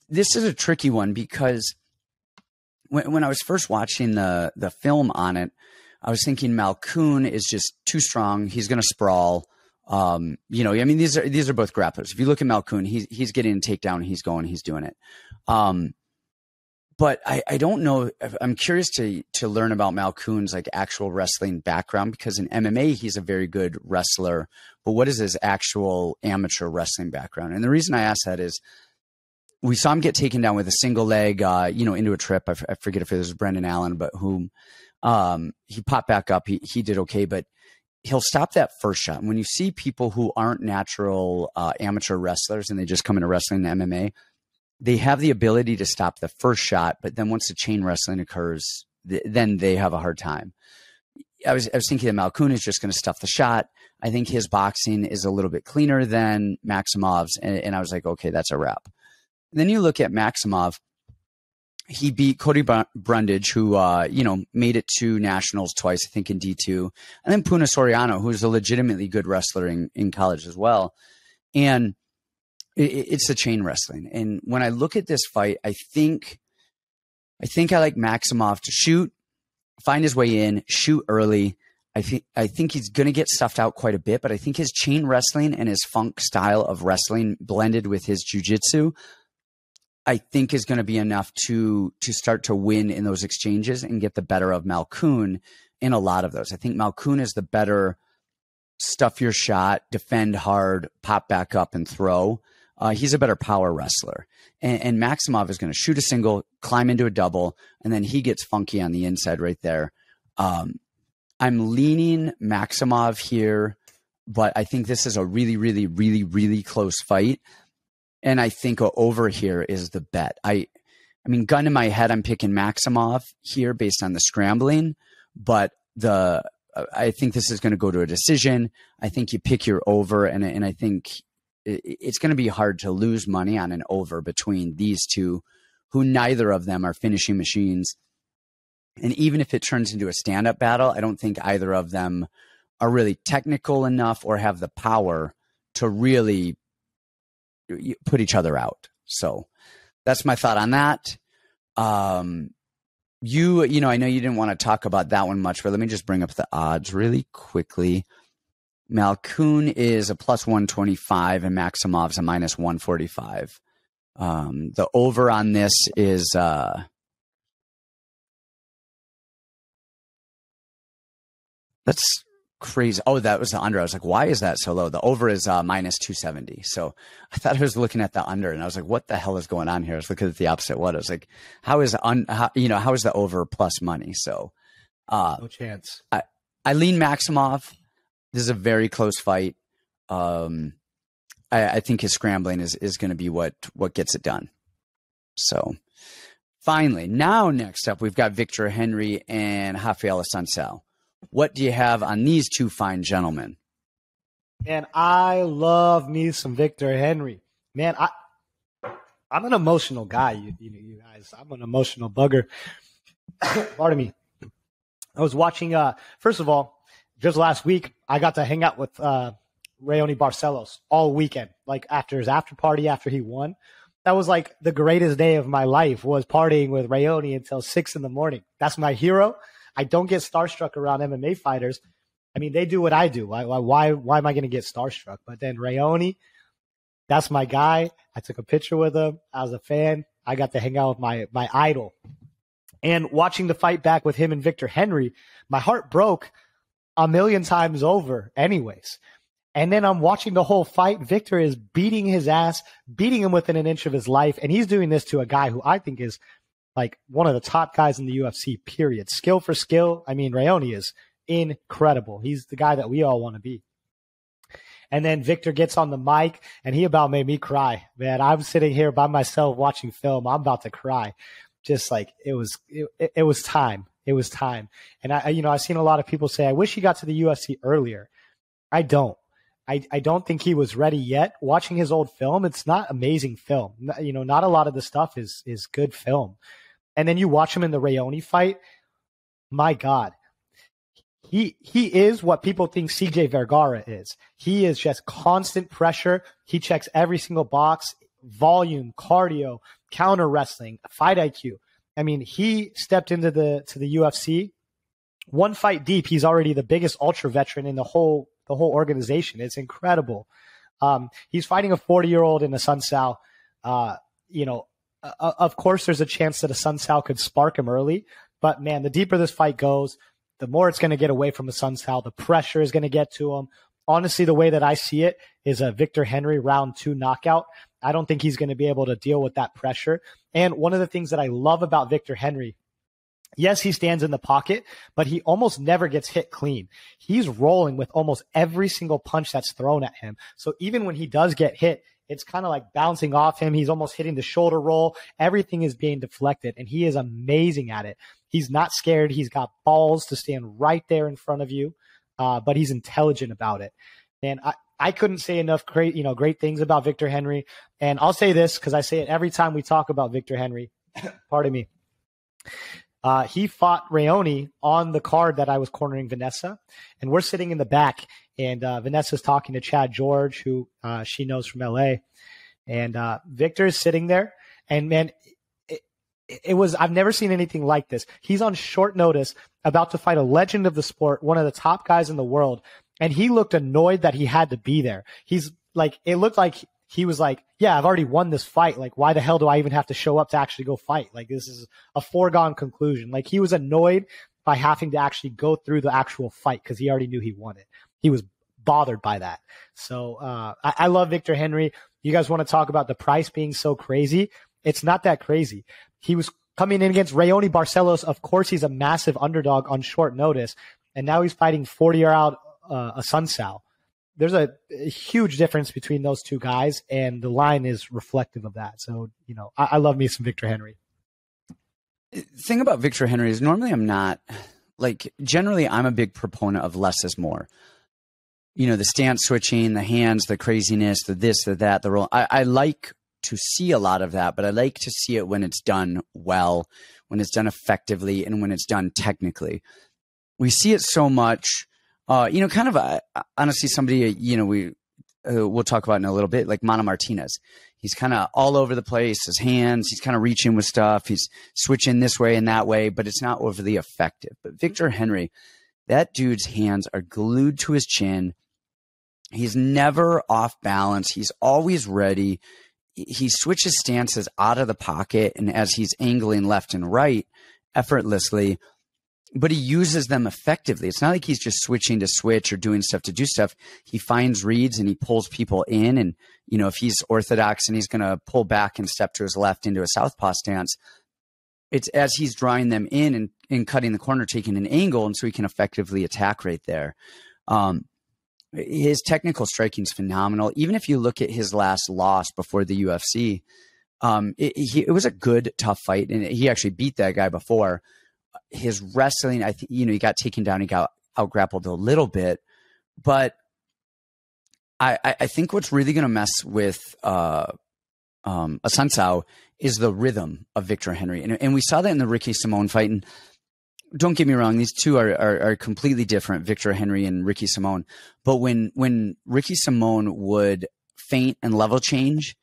This is a tricky one because when I was first watching the film on it, I was thinking Malkoun is just too strong. He's going to sprawl. These are both grapplers. If you look at Malkoun, he's getting a takedown. He's doing it. but I don't know. I'm curious to learn about Malkoun's like actual wrestling background, because in MMA he's a very good wrestler. But what is his actual amateur wrestling background? And the reason I ask that is we saw him get taken down with a single leg, into a trip. I forget if it was Brendan Allen, but whom he popped back up. He did okay, but he'll stop that first shot. And when you see people who aren't natural amateur wrestlers and they just come into wrestling and MMA, they have the ability to stop the first shot, but then once the chain wrestling occurs, then they have a hard time. I was thinking that Malkoun is just going to stuff the shot. I think his boxing is a little bit cleaner than Maximov's, and I was like, okay, that's a wrap. And then you look at Maximov. He beat Cody Brundage, who made it to nationals twice, I think in D2, and then Puna Soriano, who's a legitimately good wrestler in college as well. And it's the chain wrestling. And when I look at this fight, I think I like Maximov to shoot, find his way in, shoot early. I think he's going to get stuffed out quite a bit, but I think his chain wrestling and his funk style of wrestling blended with his jiu-jitsu, I think is going to be enough to start to win in those exchanges and get the better of Malkoun in a lot of those. I think Malkoun is the better stuff your shot, defend hard, pop back up and throw. He's a better power wrestler. And Maximov is going to shoot a single, climb into a double, and then he gets funky on the inside right there. I'm leaning Maximov here, but I think this is a really, really, really, really close fight. And I think over here is the bet. I mean, gun in my head, I'm picking Maximov here based on the scrambling, but I think this is going to go to a decision. I think you pick your over, and I think it's going to be hard to lose money on an over between these two, who neither of them are finishing machines. And even if it turns into a stand-up battle, I don't think either of them are really technical enough or have the power to really put each other out. So that's my thought on that. I know you didn't want to talk about that one much, but let me just bring up the odds really quickly. Malkoun is a plus 125 and Maximov's a minus 145. The over on this is that's crazy. Oh, that was the under. I was like, why is that so low? The over is minus 270. So I thought I was looking at the under, and I was like, what the hell is going on here? I was looking at the opposite one. I was like, how is the over plus money? So no chance. I lean Maximov. This is a very close fight. I think his scrambling is going to be what gets it done. So finally, now next up, we've got Victor Henry and Raphael Assuncao. What do you have on these two fine gentlemen? Man, I love me some Victor Henry. Man, I'm an emotional guy, you guys. I'm an emotional bugger. Pardon me. I was watching, first of all, just last week, I got to hang out with Raoni Barcelos all weekend, like after his after party after he won. That was like the greatest day of my life, was partying with Raoni until 6 a.m. That's my hero. I don't get starstruck around MMA fighters. I mean, they do what I do. Why am I going to get starstruck? But then Raoni, that's my guy. I took a picture with him. I was a fan. I got to hang out with my idol. And watching the fight back with him and Victor Henry, my heart broke a million times over anyways. And then I'm watching the whole fight. Victor is beating his ass, beating him within an inch of his life. And he's doing this to a guy who I think is like one of the top guys in the UFC, period. Skill for skill. I mean, Raoni is incredible. He's the guy that we all want to be. And then Victor gets on the mic, and he about made me cry. Man, I'm sitting here by myself watching film. I'm about to cry. Just like it was time. It was time. And I've seen a lot of people say, I wish he got to the UFC earlier. I don't. I don't think he was ready yet. Watching his old film, it's not amazing film. Not a lot of the stuff is good film. And then you watch him in the Raoni fight. My God, he is what people think CJ Vergara is. He is just constant pressure. He checks every single box: volume, cardio, counter wrestling, fight IQ. I mean, he stepped into the UFC. One fight deep, he's already the biggest ultra veteran in the whole organization. It's incredible. He's fighting a 40-year-old in Assuncao. of course, there's a chance that Assuncao could spark him early. But, man, the deeper this fight goes, the more it's going to get away from Assuncao. The pressure is going to get to him. Honestly, the way that I see it is a Victor Henry round 2 knockout. I don't think he's going to be able to deal with that pressure. And one of the things that I love about Victor Henry, yes, he stands in the pocket, but he almost never gets hit clean. He's rolling with almost every single punch that's thrown at him. So even when he does get hit, it's kind of like bouncing off him. He's almost hitting the shoulder roll. Everything is being deflected, and he is amazing at it. He's not scared. He's got balls to stand right there in front of you, but he's intelligent about it. And I couldn't say enough great things about Victor Henry. And I'll say this because I say it every time we talk about Victor Henry. Pardon me. He fought Raoni on the card that I was cornering Vanessa, and we're sitting in the back, and Vanessa's talking to Chad George, who she knows from LA, and Victor is sitting there, and man, I've never seen anything like this. He's on short notice about to fight a legend of the sport, one of the top guys in the world, and he looked annoyed that he had to be there. He's like, it looked like he was like, yeah, I've already won this fight. Like, why the hell do I even have to show up to actually go fight? Like, this is a foregone conclusion. Like, he was annoyed by having to actually go through the actual fight because he already knew he won it. He was bothered by that. So I love Victor Henry. You guys want to talk about the price being so crazy? It's not that crazy. He was coming in against Raoni Barcelos. Of course, he's a massive underdog on short notice. And now he's fighting 40-year-old Assuncao. There's a huge difference between those two guys, and the line is reflective of that. So, I love me some Victor Henry. The thing about Victor Henry is normally I'm not, generally I'm a big proponent of less is more. The stance switching, the hands, the craziness, the this, the that, the roll. I like to see a lot of that, but I like to see it when it's done well, when it's done effectively, and when it's done technically. We see it so much. Honestly, somebody, we'll talk about in a little bit, like Mana Martinez. He's kind of all over the place, his hands, he's kind of reaching with stuff. He's switching this way and that way, but it's not overly effective. But Victor Henry, that dude's hands are glued to his chin. He's never off balance. He's always ready. He switches stances out of the pocket, and as he's angling left and right effortlessly, but he uses them effectively. It's not like he's just switching to switch or doing stuff to do stuff. He finds reads and he pulls people in. And, if he's orthodox and he's going to pull back and step to his left into a southpaw stance, it's as he's drawing them in and cutting the corner, taking an angle. And so he can effectively attack right there. His technical striking is phenomenal. Even if you look at his last loss before the UFC, it was a good, tough fight. And he actually beat that guy before. His wrestling, I think, he got taken down. He got out-grappled a little bit. But I think what's really going to mess with Assuncao is the rhythm of Victor Henry. And we saw that in the Ricky Simón fight. And don't get me wrong, these two are completely different, Victor Henry and Ricky Simón. But when Ricky Simón would feint and level change,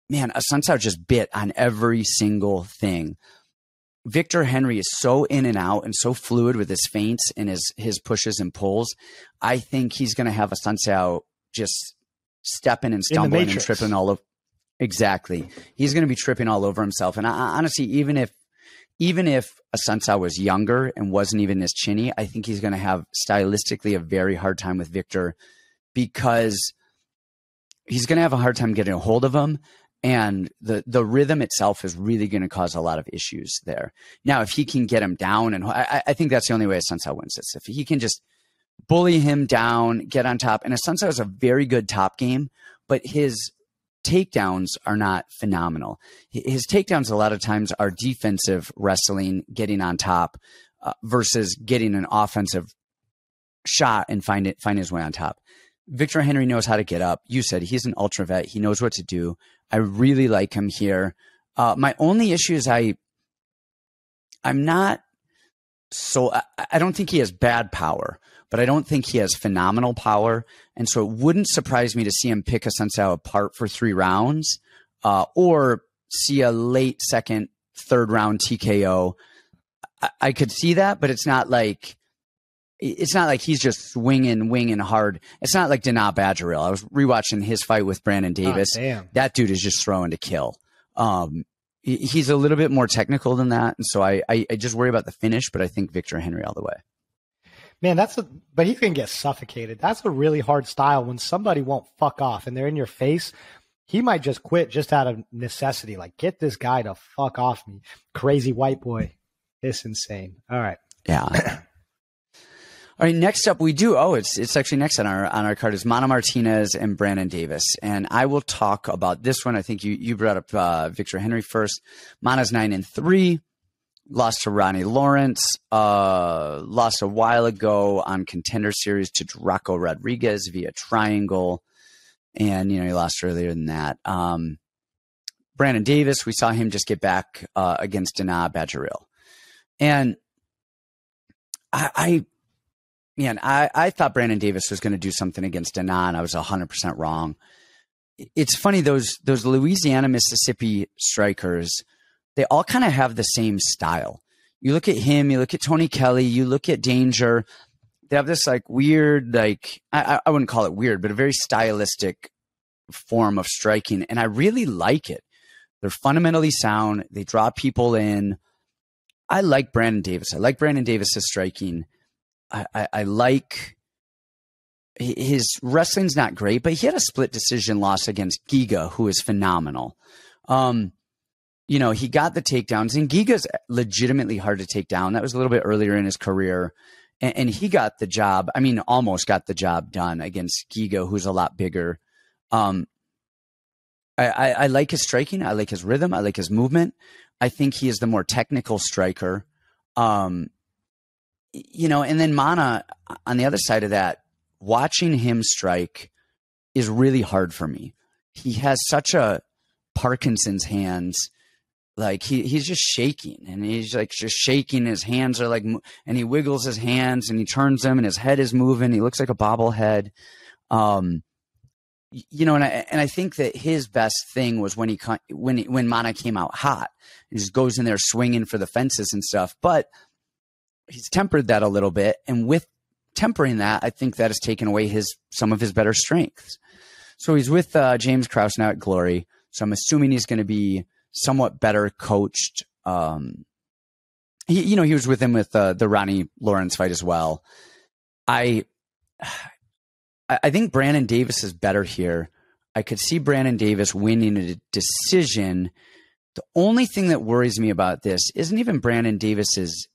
man, Assuncao just bit on every single thing. Victor Henry is so in and out and so fluid with his feints and his pushes and pulls. I think he's going to have Assuncao just stepping and stumbling and tripping all over. Exactly. He's going to be tripping all over himself. And honestly, even if Assuncao was younger and wasn't even as chinny, I think he's going to have stylistically a very hard time with Victor, because he's going to have a hard time getting a hold of him. And the rhythm itself is really going to cause a lot of issues there. Now, if he can get him down, and I think that's the only way Assuncao wins this. If he can just bully him down, get on top. And Assuncao has a very good top game, but his takedowns are not phenomenal. His takedowns a lot of times are defensive wrestling, getting on top, versus getting an offensive shot and find his way on top. Victor Henry knows how to get up. You said he's an ultra vet. He knows what to do. I really like him here. My only issue is I don't think he has bad power, but I don't think he has phenomenal power. And so it wouldn't surprise me to see him pick Assuncao apart for 3 rounds, or see a late second, third round TKO. I could see that, but it's not like he's just winging hard. It's not like Danaa Badgeril. I was rewatching his fight with Brandon Davis. Damn. That dude is just throwing to kill. he's a little bit more technical than that. And so I just worry about the finish, but I think Victor Henry all the way. Man, but he can get suffocated. That's a really hard style. When somebody won't fuck off and they're in your face, he might just quit just out of necessity. Like, get this guy to fuck off me. Crazy white boy. It's insane. All right. Yeah. All right. Next up, it's actually next on our card is Mana Martinez and Brandon Davis. And I will talk about this one. I think you brought up Victor Henry first. Mana's 9-3. Lost to Ronnie Lawrence, lost a while ago on Contender Series to Draco Rodriguez via triangle. And, he lost earlier than that. Brandon Davis, we saw him just get back against Dana Bajoril. And I thought Brandon Davis was going to do something against Dana, and I was 100% wrong. It's funny, those Louisiana, Mississippi strikers, they all kind of have the same style. You look at him, you look at Tony Kelly, you look at Danger. They have this like weird, like, I wouldn't call it weird, but a very stylistic form of striking. And I really like it. They're fundamentally sound. They draw people in. I like Brandon Davis. I like Brandon Davis's striking. I like his wrestling's not great, but he had a split decision loss against Giga, who is phenomenal. He got the takedowns, and Giga's legitimately hard to take down. That was a little bit earlier in his career. And he got the job. I mean, almost got the job done against Giga, who's a lot bigger. I like his striking. I like his rhythm. I like his movement. I think he is the more technical striker. And then Mana, on the other side of that, watching him strike is really hard for me. He has such a Parkinson's hands. Like he's just shaking, and he's like just shaking. His hands are like, and he wiggles his hands and he turns them, and his head is moving. He looks like a bobblehead. And I think that his best thing was when Mana came out hot. He just goes in there swinging for the fences and stuff. But he's tempered that a little bit, and with tempering that, I think that has taken away some of his better strengths. So he's with James Krause now at Glory. So I'm assuming he's going to be somewhat better coached. He was with him with the Ronnie Lawrence fight as well. I think Brandon Davis is better here. I could see Brandon Davis winning a decision. The only thing that worries me about this isn't even Brandon Davis's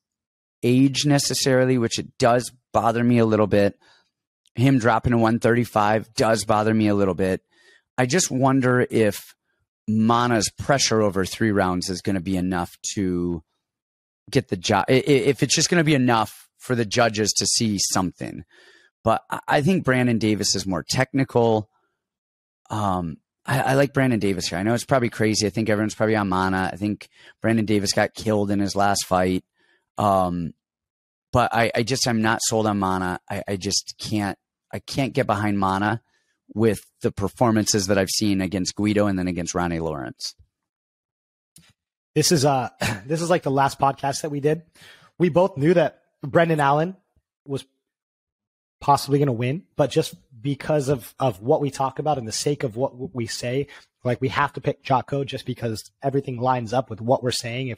age necessarily, which it does bother me a little bit. Him dropping to 135 does bother me a little bit. I just wonder if Mana's pressure over 3 rounds is going to be enough to get the job. If it's just going to be enough for the judges to see something. But I think Brandon Davis is more technical. I like Brandon Davis here. I know it's probably crazy. I think everyone's probably on Mana. I think Brandon Davis got killed in his last fight. But I'm not sold on Mana. I can't get behind Mana with the performances that I've seen against Guido and then against Ronnie Lawrence. This is like the last podcast that we did. We both knew that Brendan Allen was possibly going to win, but just because of what we talk about and the sake of what we say, like we have to pick Jocko just because everything lines up with what we're saying.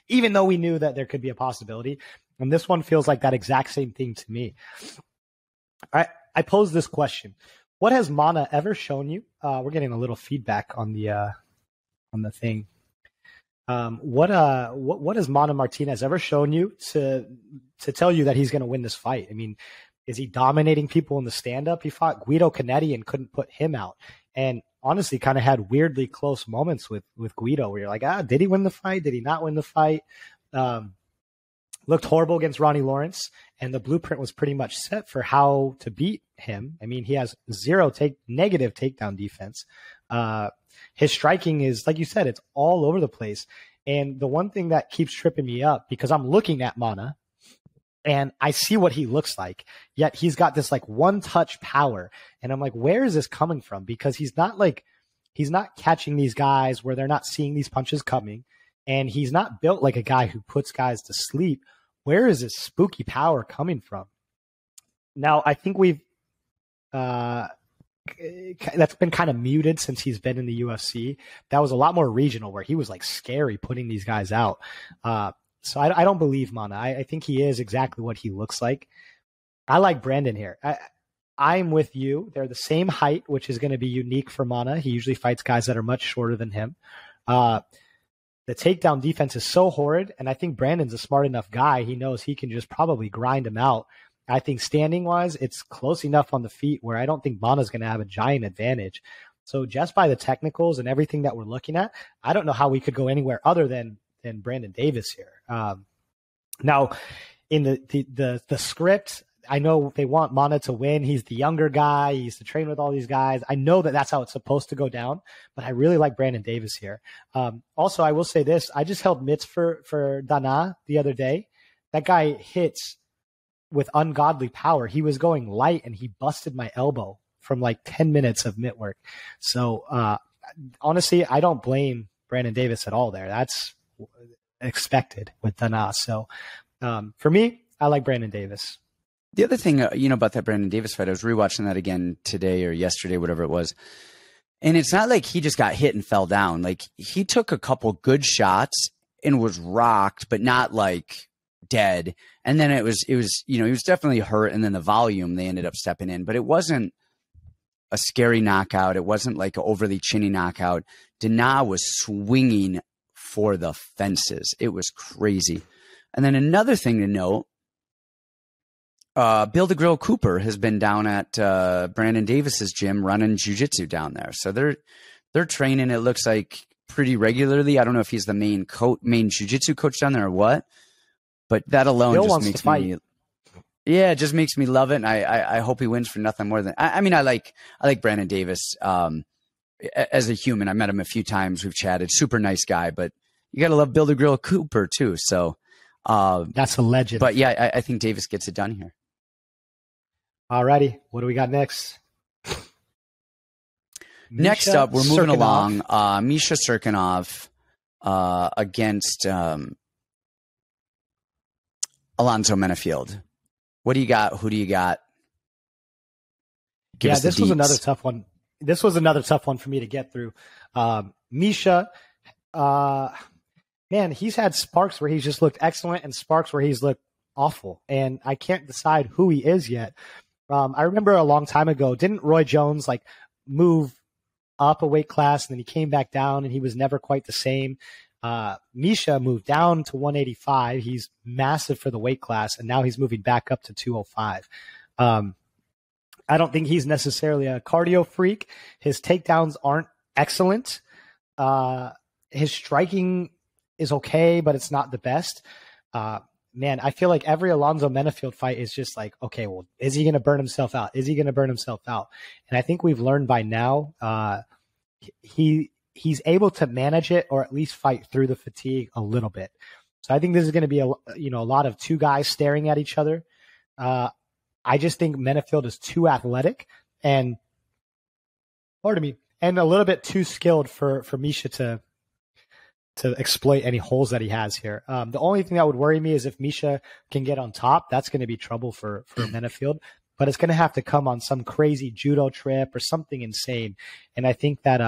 Even though we knew that there could be a possibility, and this one feels like that exact same thing to me. I pose this question. What has Mana ever shown you? We're getting a little feedback on the thing. What has Mana Martinez ever shown you to tell you that he's going to win this fight? I mean, is he dominating people in the stand-up? He fought Guido Canetti and couldn't put him out. And honestly, kind of had weirdly close moments with Guido where you're like, did he win the fight? Did he not win the fight? Looked horrible against Ronnie Lawrence, and the blueprint was pretty much set for how to beat him. I mean, he has negative takedown defense. His striking is, like you said, it's all over the place. And the one thing that keeps tripping me up, because I'm looking at Mana and I see what he looks like, yet he's got this like one touch power. And I'm like, where is this coming from? Because he's not catching these guys where they're not seeing these punches coming. And he's not built like a guy who puts guys to sleep. Where is this spooky power coming from? Now, I think we've that's been kind of muted since he's been in the UFC. That was a lot more regional, where he was like scary putting these guys out. So I don't believe Mana. I think he is exactly what he looks like. I like Brandon here. I'm with you. They're the same height, which is going to be unique for Mana. He usually fights guys that are much shorter than him. The takedown defense is so horrid, and I think Brandon's a smart enough guy. He knows he can just probably grind him out. I think standing-wise, it's close enough on the feet where I don't think Mana's going to have a giant advantage. So just by the technicals and everything that we're looking at, I don't know how we could go anywhere other than Brandon Davis here. Now, in the script, I know they want Mana to win. He's the younger guy. He used to train with all these guys. I know that that's how it's supposed to go down, but I really like Brandon Davis here. Also, I will say this. I just held mitts for Dana the other day. That guy hits with ungodly power. He was going light, and he busted my elbow from like 10 minutes of mitt work. So honestly, I don't blame Brandon Davis at all there. That's expected with Dana. So for me, I like Brandon Davis. The other thing, about that Brandon Davis fight, I was rewatching that again today or yesterday, whatever it was. And it's not like he just got hit and fell down. Like, he took a couple good shots and was rocked, but not like dead. And then it was, he was definitely hurt. And then the volume, they ended up stepping in, but it wasn't a scary knockout. It wasn't like an overly chinny knockout. Dana was swinging for the fences. It was crazy. And then another thing to note, Bill the Grill Cooper has been down at Brandon Davis's gym running jiu-jitsu down there. So they're training, it looks like, pretty regularly. I don't know if he's the main jiu-jitsu coach down there or what, but that alone Bill just makes me, it just makes me love it. And I hope he wins for nothing more than, I mean, I like Brandon Davis as a human. I met him a few times. We've chatted. Super nice guy, but you got to love Bill the Grill Cooper too. So that's a legend. But yeah, I think Davis gets it done here. Alrighty, what do we got next? Next up, we're moving along. Misha Cirkunov against Alonzo Menifield. What do you got? Who do you got? This was another tough one. This was another tough one for me to get through. Misha, man, he's had sparks where he's just looked excellent and sparks where he's looked awful. And I can't decide who he is yet. I remember a long time ago, didn't Roy Jones like move up a weight class and then he came back down and he was never quite the same? Misha moved down to 185. He's massive for the weight class, and now he's moving back up to 205. I don't think he's necessarily a cardio freak. His takedowns aren't excellent. His striking is okay, but it's not the best. Man, I feel like every Alonzo Menifield fight is just like, okay, well, is he going to burn himself out? Is he going to burn himself out? And I think we've learned by now he's able to manage it, or at least fight through the fatigue a little bit. So I think this is going to be a lot of two guys staring at each other. I just think Menifield is too athletic and, pardon me, and a little bit too skilled for Misha to exploit any holes that he has here. The only thing that would worry me is if Misha can get on top. That's going to be trouble for Menifield, but it's going to have to come on some crazy judo trip or something insane. And I think that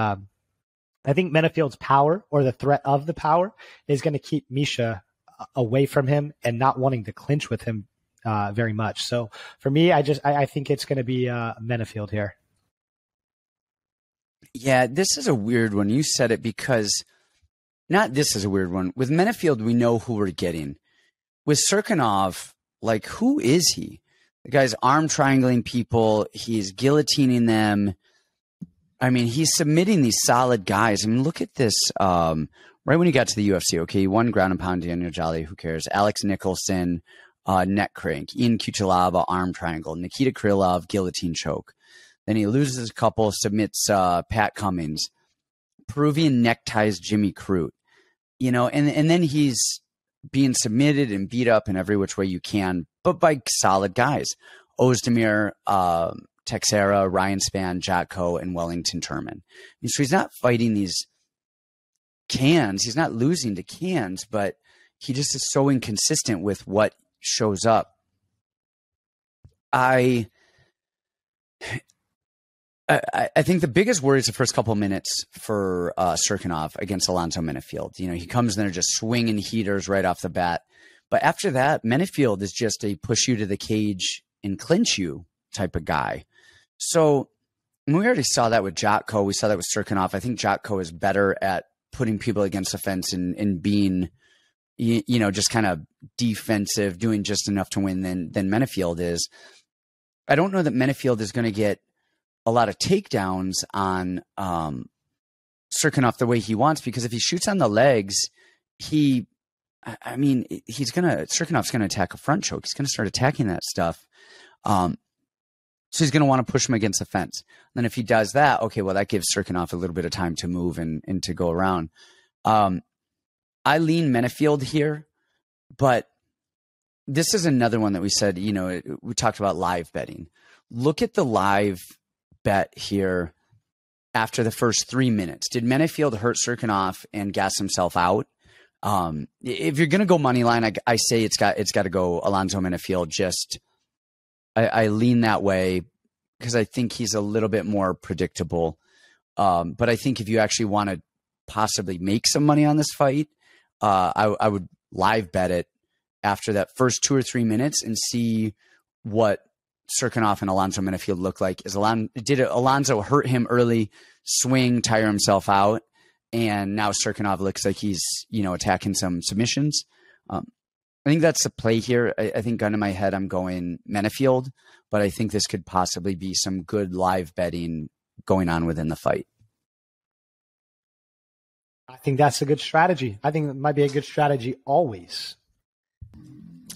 I think Menifield's power, or the threat of the power, is going to keep Misha away from him and not wanting to clinch with him very much. So for me, I think it's going to be Menifield here. Yeah, this is a weird one. You said it because this is a weird one. With Menifield, we know who we're getting. With Cirkunov, like, who is he? The guy's arm triangling people. He's guillotining them. I mean, he's submitting these solid guys. I mean, look at this. Right when he got to the UFC, okay, he won ground and pound, Daniel Jolly, who cares? Alex Nicholson, neck crank. Ian Kuchalaba, arm triangle. Nikita Krylov, guillotine choke. Then he loses a couple, submits Pat Cummins. Peruvian neckties Jimmy Crute. And then he's being submitted and beat up in every which way you can, but by solid guys. Ozdemir, Texera, Ryan Spann, Jotko, and Wellington Turman. And so he's not fighting these cans. He's not losing to cans, but he just is so inconsistent with what shows up. I think the biggest worry is the first couple of minutes for Cirkunov against Alonzo Menifield. You know, he comes in there just swinging heaters right off the bat. But after that, Menifield is just a push you to the cage and clinch you type of guy. So we already saw that with Jotko. We saw that with Cirkunov. I think Jotko is better at putting people against the fence and being, you know, just kind of defensive, doing just enough to win than Menifield is. I don't know that Menifield is going to get a lot of takedowns on Cirkunov the way he wants, because if he shoots on the legs, Cirkunov's going to attack a front choke. He's going to start attacking that stuff. So he's going to want to push him against the fence. And then if he does that, okay, well, that gives Cirkunov a little bit of time to move and to go around. I lean Menifield here, but this is another one that we said, you know, we talked about live betting. Look at the live bet here after the first 3 minutes. Did Menifield hurt Cirkunov and gas himself out? If you're going to go money line, I say it's got to go Alonzo Menifield. Just I lean that way because I think he's a little bit more predictable. But I think if you actually want to possibly make some money on this fight, I would live bet it after that first 2 or 3 minutes and see what Cirkunov and Alonzo Menifield look like. Did Alonzo hurt him early, swing, tire himself out, and now Cirkunov looks like he's, you know, attacking some submissions? I think that's the play here. I think gun to my head, I'm going Menifield, but I think this could possibly be some good live betting going on within the fight. I think that's a good strategy. I think it might be a good strategy always.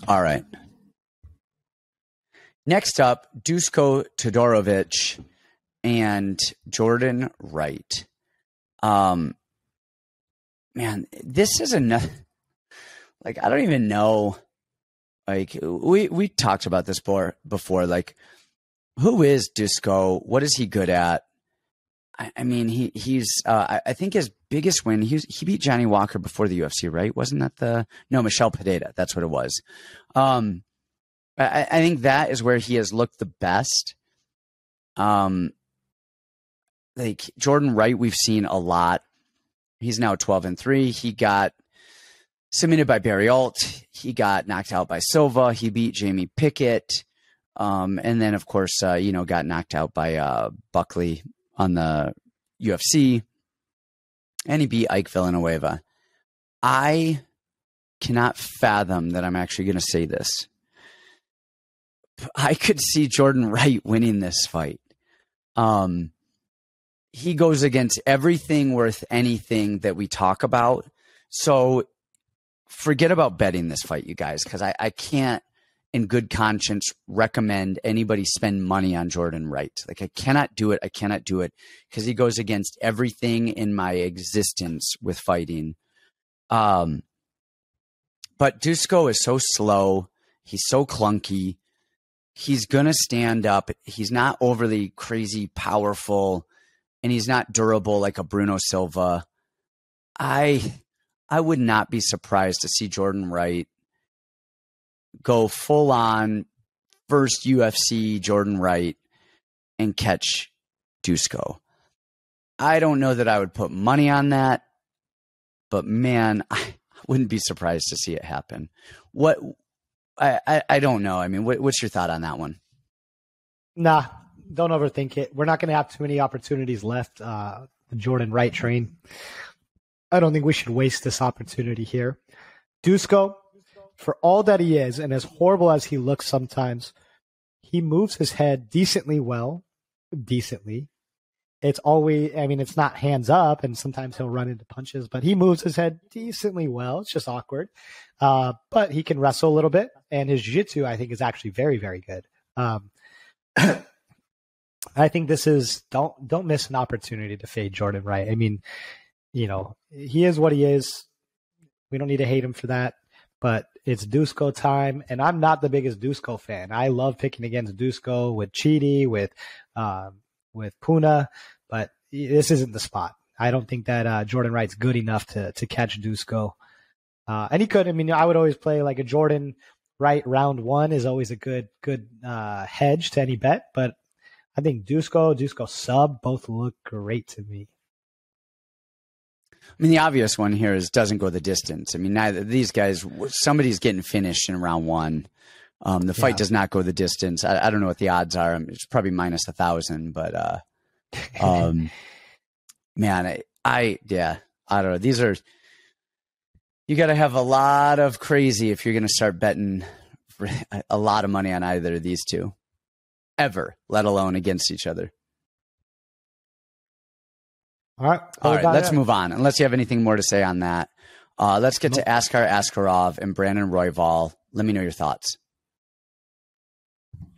All right. Next up, Dusko Todorovic and Jordan Wright. Man, this is enough. Like, I don't even know. Like, we talked about this before. Like, who is Dusko? What is he good at? I mean, he's. I think his biggest win. He beat Johnny Walker before the UFC, right? Wasn't that Michel Pereira? That's what it was. I think that is where he has looked the best. Like Jordan Wright, we've seen a lot. He's now 12-3. He got submitted by Barry Alt. He got knocked out by Silva. He beat Jamie Pickett. And then, of course, got knocked out by Buckley on the UFC. And he beat Ike Villanueva. I cannot fathom that I'm actually going to say this. I could see Jordan Wright winning this fight. He goes against everything worth anything that we talk about. So forget about betting this fight, you guys, because I can't, in good conscience, recommend anybody spend money on Jordan Wright. Like, I cannot do it. I cannot do it because he goes against everything in my existence with fighting. But Dusko is so slow. He's so clunky. He's going to stand up. He's not overly crazy powerful, and he's not durable like a Bruno Silva. I would not be surprised to see Jordan Wright go full on first UFC Jordan Wright and catch Dusko. I don't know that I would put money on that, but man, I wouldn't be surprised to see it happen. I don't know. I mean, what's your thought on that one? Nah, don't overthink it. We're not going to have too many opportunities left. The Jordan Wright train. I don't think we should waste this opportunity here. Dusko, for all that he is, and as horrible as he looks sometimes, he moves his head decently well. Decently. It's always, I mean, it's not hands up, and sometimes he'll run into punches, but he moves his head decently well. It's just awkward. But he can wrestle a little bit, and his jiu-jitsu, I think, is actually very, very good. I think this is, don't miss an opportunity to fade Jordan Wright. I mean, he is what he is. We don't need to hate him for that, but it's Dusko time, and I'm not the biggest Dusko fan. I love picking against Dusko with Chidi, with Puna, but this isn't the spot. I don't think that Jordan Wright's good enough to catch Dusko. And he could. I mean, I would always play like a Jordan Wright round one is always a good hedge to any bet, but I think Dusko sub both look great to me. I mean, the obvious one here is doesn't go the distance. I mean, neither of these guys, somebody's getting finished in round one. The fight does not go the distance. I don't know what the odds are. It's probably minus 1,000, but man, I don't know. These are, you got to have a lot of crazy if you're going to start betting a lot of money on either of these two ever, let alone against each other. All right. Let's move on. Unless you have anything more to say on that. Let's get to Askar, Askarov, and Brandon Royval. Let me know your thoughts.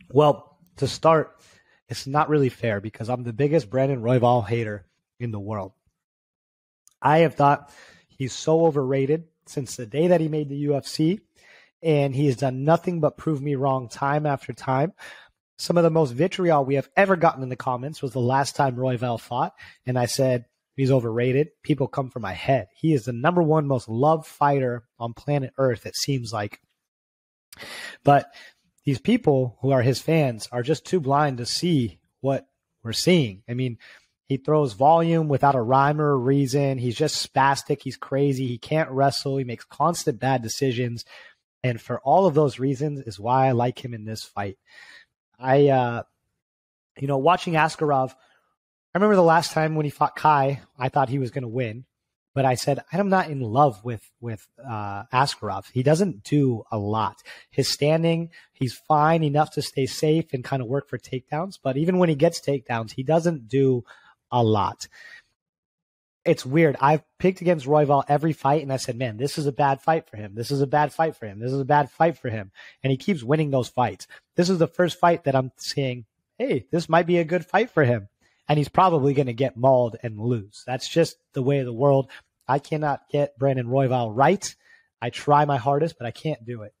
Well, to start, it's not really fair because I'm the biggest Brandon Royval hater in the world. I have thought he's so overrated since the day that he made the UFC, and he has done nothing but prove me wrong time after time. Some of the most vitriol we have ever gotten in the comments was the last time Royval fought, and I said, he's overrated. People come for my head. He is the number one most loved fighter on planet Earth, it seems like. But these people who are his fans are just too blind to see what we're seeing. I mean, he throws volume without a rhyme or a reason. He's just spastic. He's crazy. He can't wrestle. He makes constant bad decisions. And for all of those reasons is why I like him in this fight. Watching Askarov, I remember the last time when he fought Kai, I thought he was going to win, but I said, I'm not in love with Askarov. He doesn't do a lot. His standing, he's fine enough to stay safe and kind of work for takedowns, but even when he gets takedowns, he doesn't do a lot. It's weird. I've picked against Royval every fight, and I said, man, this is a bad fight for him. This is a bad fight for him. This is a bad fight for him. And he keeps winning those fights. This is the first fight that I'm saying, hey, this might be a good fight for him. And he's probably going to get mauled and lose. That's just the way of the world. I cannot get Brandon Royval right. I try my hardest, but I can't do it.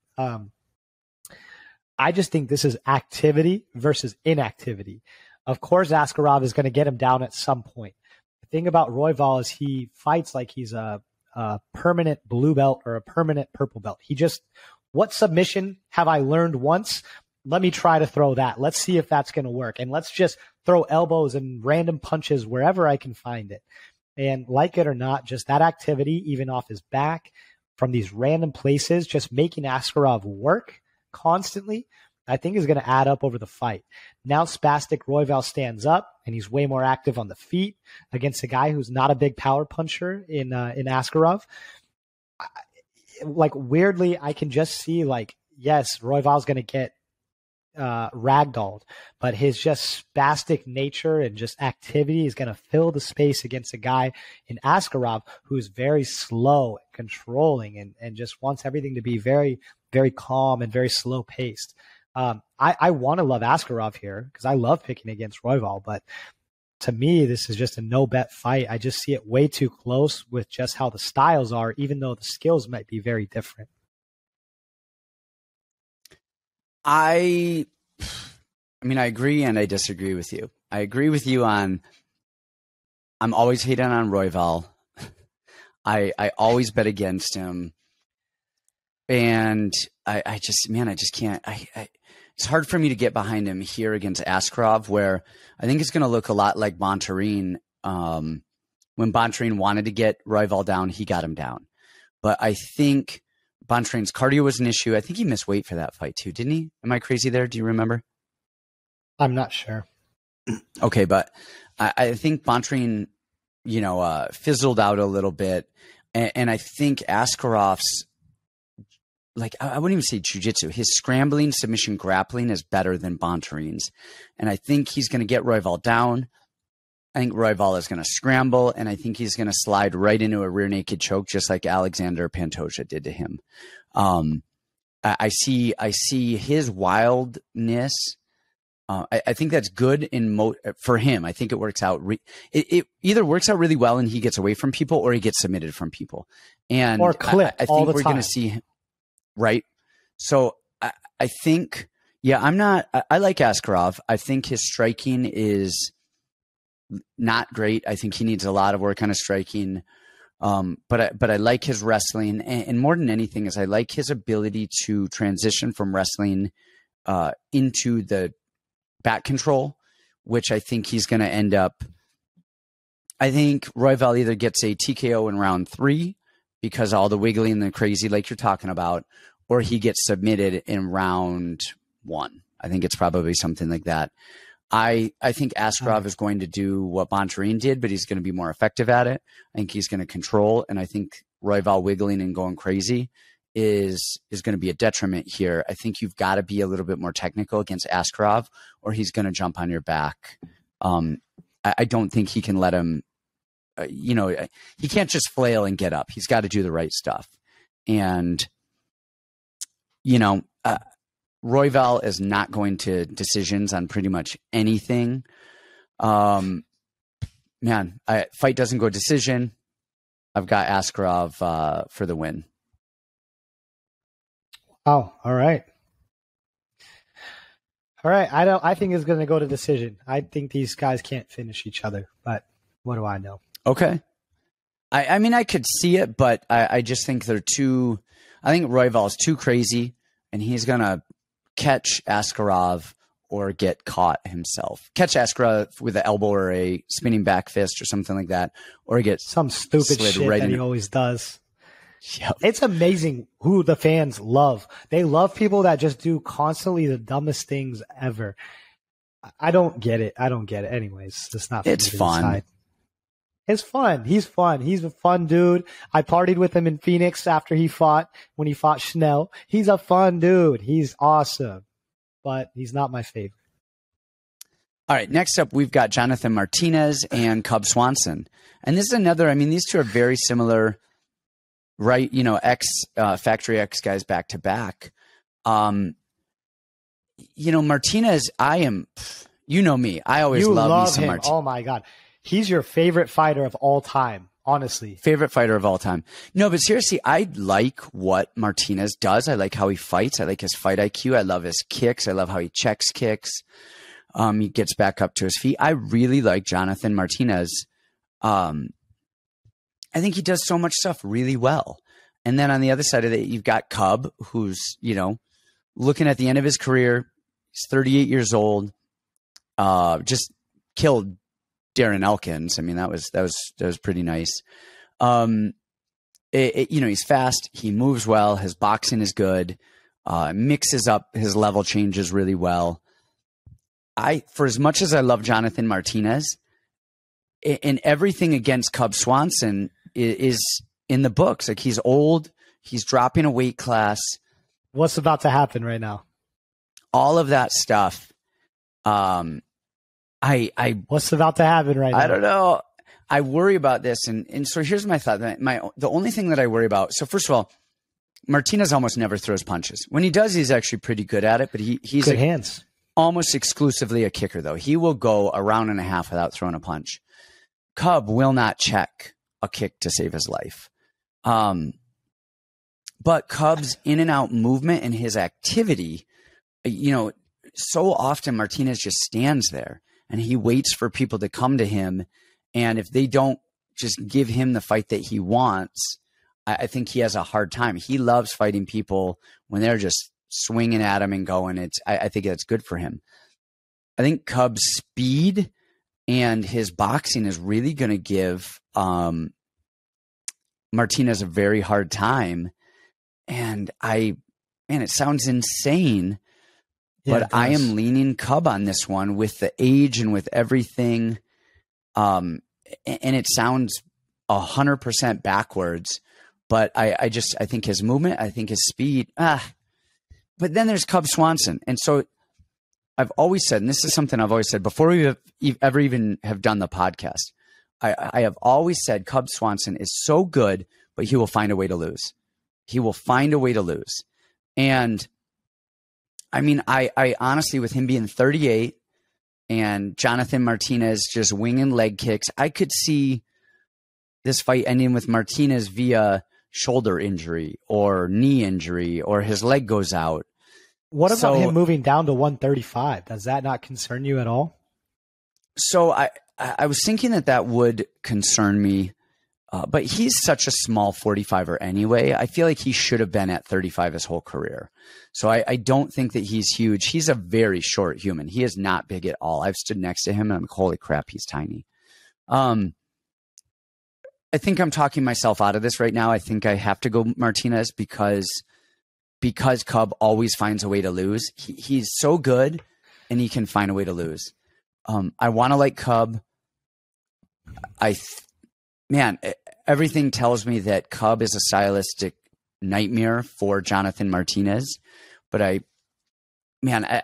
I just think this is activity versus inactivity. Of course, Askarov is going to get him down at some point. The thing about Royval is he fights like he's a permanent blue belt or a permanent purple belt. What submission have I learned once? Let me try to throw that. Let's see if that's going to work. And let's just throw elbows and random punches wherever I can find it. And like it or not, just that activity, even off his back, from these random places, just making Askarov work constantly, I think is going to add up over the fight. Now spastic Royval stands up, and he's way more active on the feet against a guy who's not a big power puncher in Askarov. Weirdly, I can just see, yes, Royval's going to get ragdolled, but his just spastic nature and just activity is going to fill the space against a guy in Askarov who's very slow and controlling and just wants everything to be very, very calm and very slow paced. I want to love Askarov here because I love picking against Royval, but to me, this is just a no bet fight. I just see it way too close with just how the styles are, even though the skills might be very different. I agree and I disagree with you. I agree with you on, I'm always hating on Royval. I always bet against him. And I just can't. It's hard for me to get behind him here against Askarov, where I think it's going to look a lot like Bontarine. When Bontarine wanted to get Royval down, he got him down. But I think Bontarine's cardio was an issue. I think he missed weight for that fight too, didn't he? Am I crazy there? Do you remember? I'm not sure. Okay, but I think Bontarine, fizzled out a little bit. And I think Askarov's, I wouldn't even say jiu-jitsu. His scrambling, submission, grappling is better than Bontarine's. And I think he's going to get Royval down. I think Royval is going to scramble, and I think he's going to slide right into a rear naked choke, just like Alexander Pantoja did to him. I see his wildness. I think that's good for him. I think it works out. It either works out really well and he gets away from people, or he gets submitted from people. And or clip I think we're going to see him. Right. So I think, I like Askarov. I think his striking is not great. I think he needs a lot of work on his striking. But I like his wrestling. And more than anything is I like his ability to transition from wrestling into the back control, which I think he's going to end up. I think Royval either gets a TKO in round 3 because all the wiggling and the crazy like you're talking about, or he gets submitted in round 1. I think it's probably something like that. I think Askarov is going to do what Bontarine did, but he's going to be more effective at it. I think he's going to control, and I think Royval wiggling and going crazy is going to be a detriment here. I think you've got to be a little bit more technical against Askarov, or he's going to jump on your back. I don't think he can let him, he can't just flail and get up. He's got to do the right stuff. And, Royval is not going to decisions on pretty much anything. Fight doesn't go decision. I've got Askarov for the win. Oh, all right. All right. I think it's going to go to decision. I think these guys can't finish each other, but what do I know? Okay. I mean, I could see it, but I just think I think Royval is too crazy, and he's going to catch Askarov or get caught himself. Catch Askarov with an elbow or a spinning back fist or something like that, or get some stupid shit right that he always does. Yep. It's amazing who the fans love. They love people that just do constantly the dumbest things ever. I don't get it. Anyways, it's not. It's fun. It's fun. He's fun. He's a fun dude. I partied with him in Phoenix when he fought Schnell. He's a fun dude. He's awesome, but he's not my favorite. All right. Next up, we've got Jonathan Martinez and Cub Swanson. And this is another, these two are very similar, right? Factory X guys back to back. Martinez, me. I always love me some Martinez. Oh my God. He's your favorite fighter of all time, honestly. Favorite fighter of all time. No, but seriously, I like what Martinez does. I like how he fights. I like his fight IQ. I love his kicks. I love how he checks kicks. He gets back up to his feet. I really like Jonathan Martinez. I think he does so much stuff really well. And then on the other side of it, you've got Cub, who's, looking at the end of his career. He's 38 years old. Just killed Darren Elkins. That was pretty nice. He's fast. He moves well. His boxing is good. Mixes up his level changes really well. For as much as I love Jonathan Martinez, and everything against Cub Swanson is in the books. Like, he's old. He's dropping a weight class. What's about to happen right now? All of that stuff. What's about to happen right now? I don't know. I worry about this, and so here's my thought. The only thing that I worry about. So first of all, Martinez almost never throws punches. When he does, he's actually pretty good at it. But he's good hands. Almost exclusively a kicker, though. He will go a round and a half without throwing a punch. Cub will not check a kick to save his life. But Cub's in and out movement and his activity, so often Martinez just stands there. And he waits for people to come to him. And if they don't just give him the fight that he wants, I think he has a hard time. He loves fighting people when they're just swinging at him and going. I think that's good for him. I think Cub's speed and his boxing is really going to give Martinez a very hard time. And it sounds insane. But I am leaning Cub on this one with the age and with everything. And it sounds 100% backwards, but I think his movement, I think his speed. But then there's Cub Swanson. And so I've always said, and this is something I've always said before we have ever even have done the podcast, I have always said Cub Swanson is so good, but he will find a way to lose. He will find a way to lose. And I honestly, with him being 38 and Jonathan Martinez just winging leg kicks, I could see this fight ending with Martinez via shoulder injury or knee injury, or his leg goes out. What about him moving down to 135? Does that not concern you at all? So I was thinking that would concern me. But he's such a small 45er anyway. I feel like he should have been at 35 his whole career. So I don't think that he's huge. He's a very short human. He is not big at all. I've stood next to him and I'm like, holy crap, he's tiny. I think I'm talking myself out of this right now. I think I have to go Martinez because Cub always finds a way to lose. He's so good and he can find a way to lose. I want to like Cub. Man, everything tells me that Cub is a stylistic nightmare for Jonathan Martinez, but I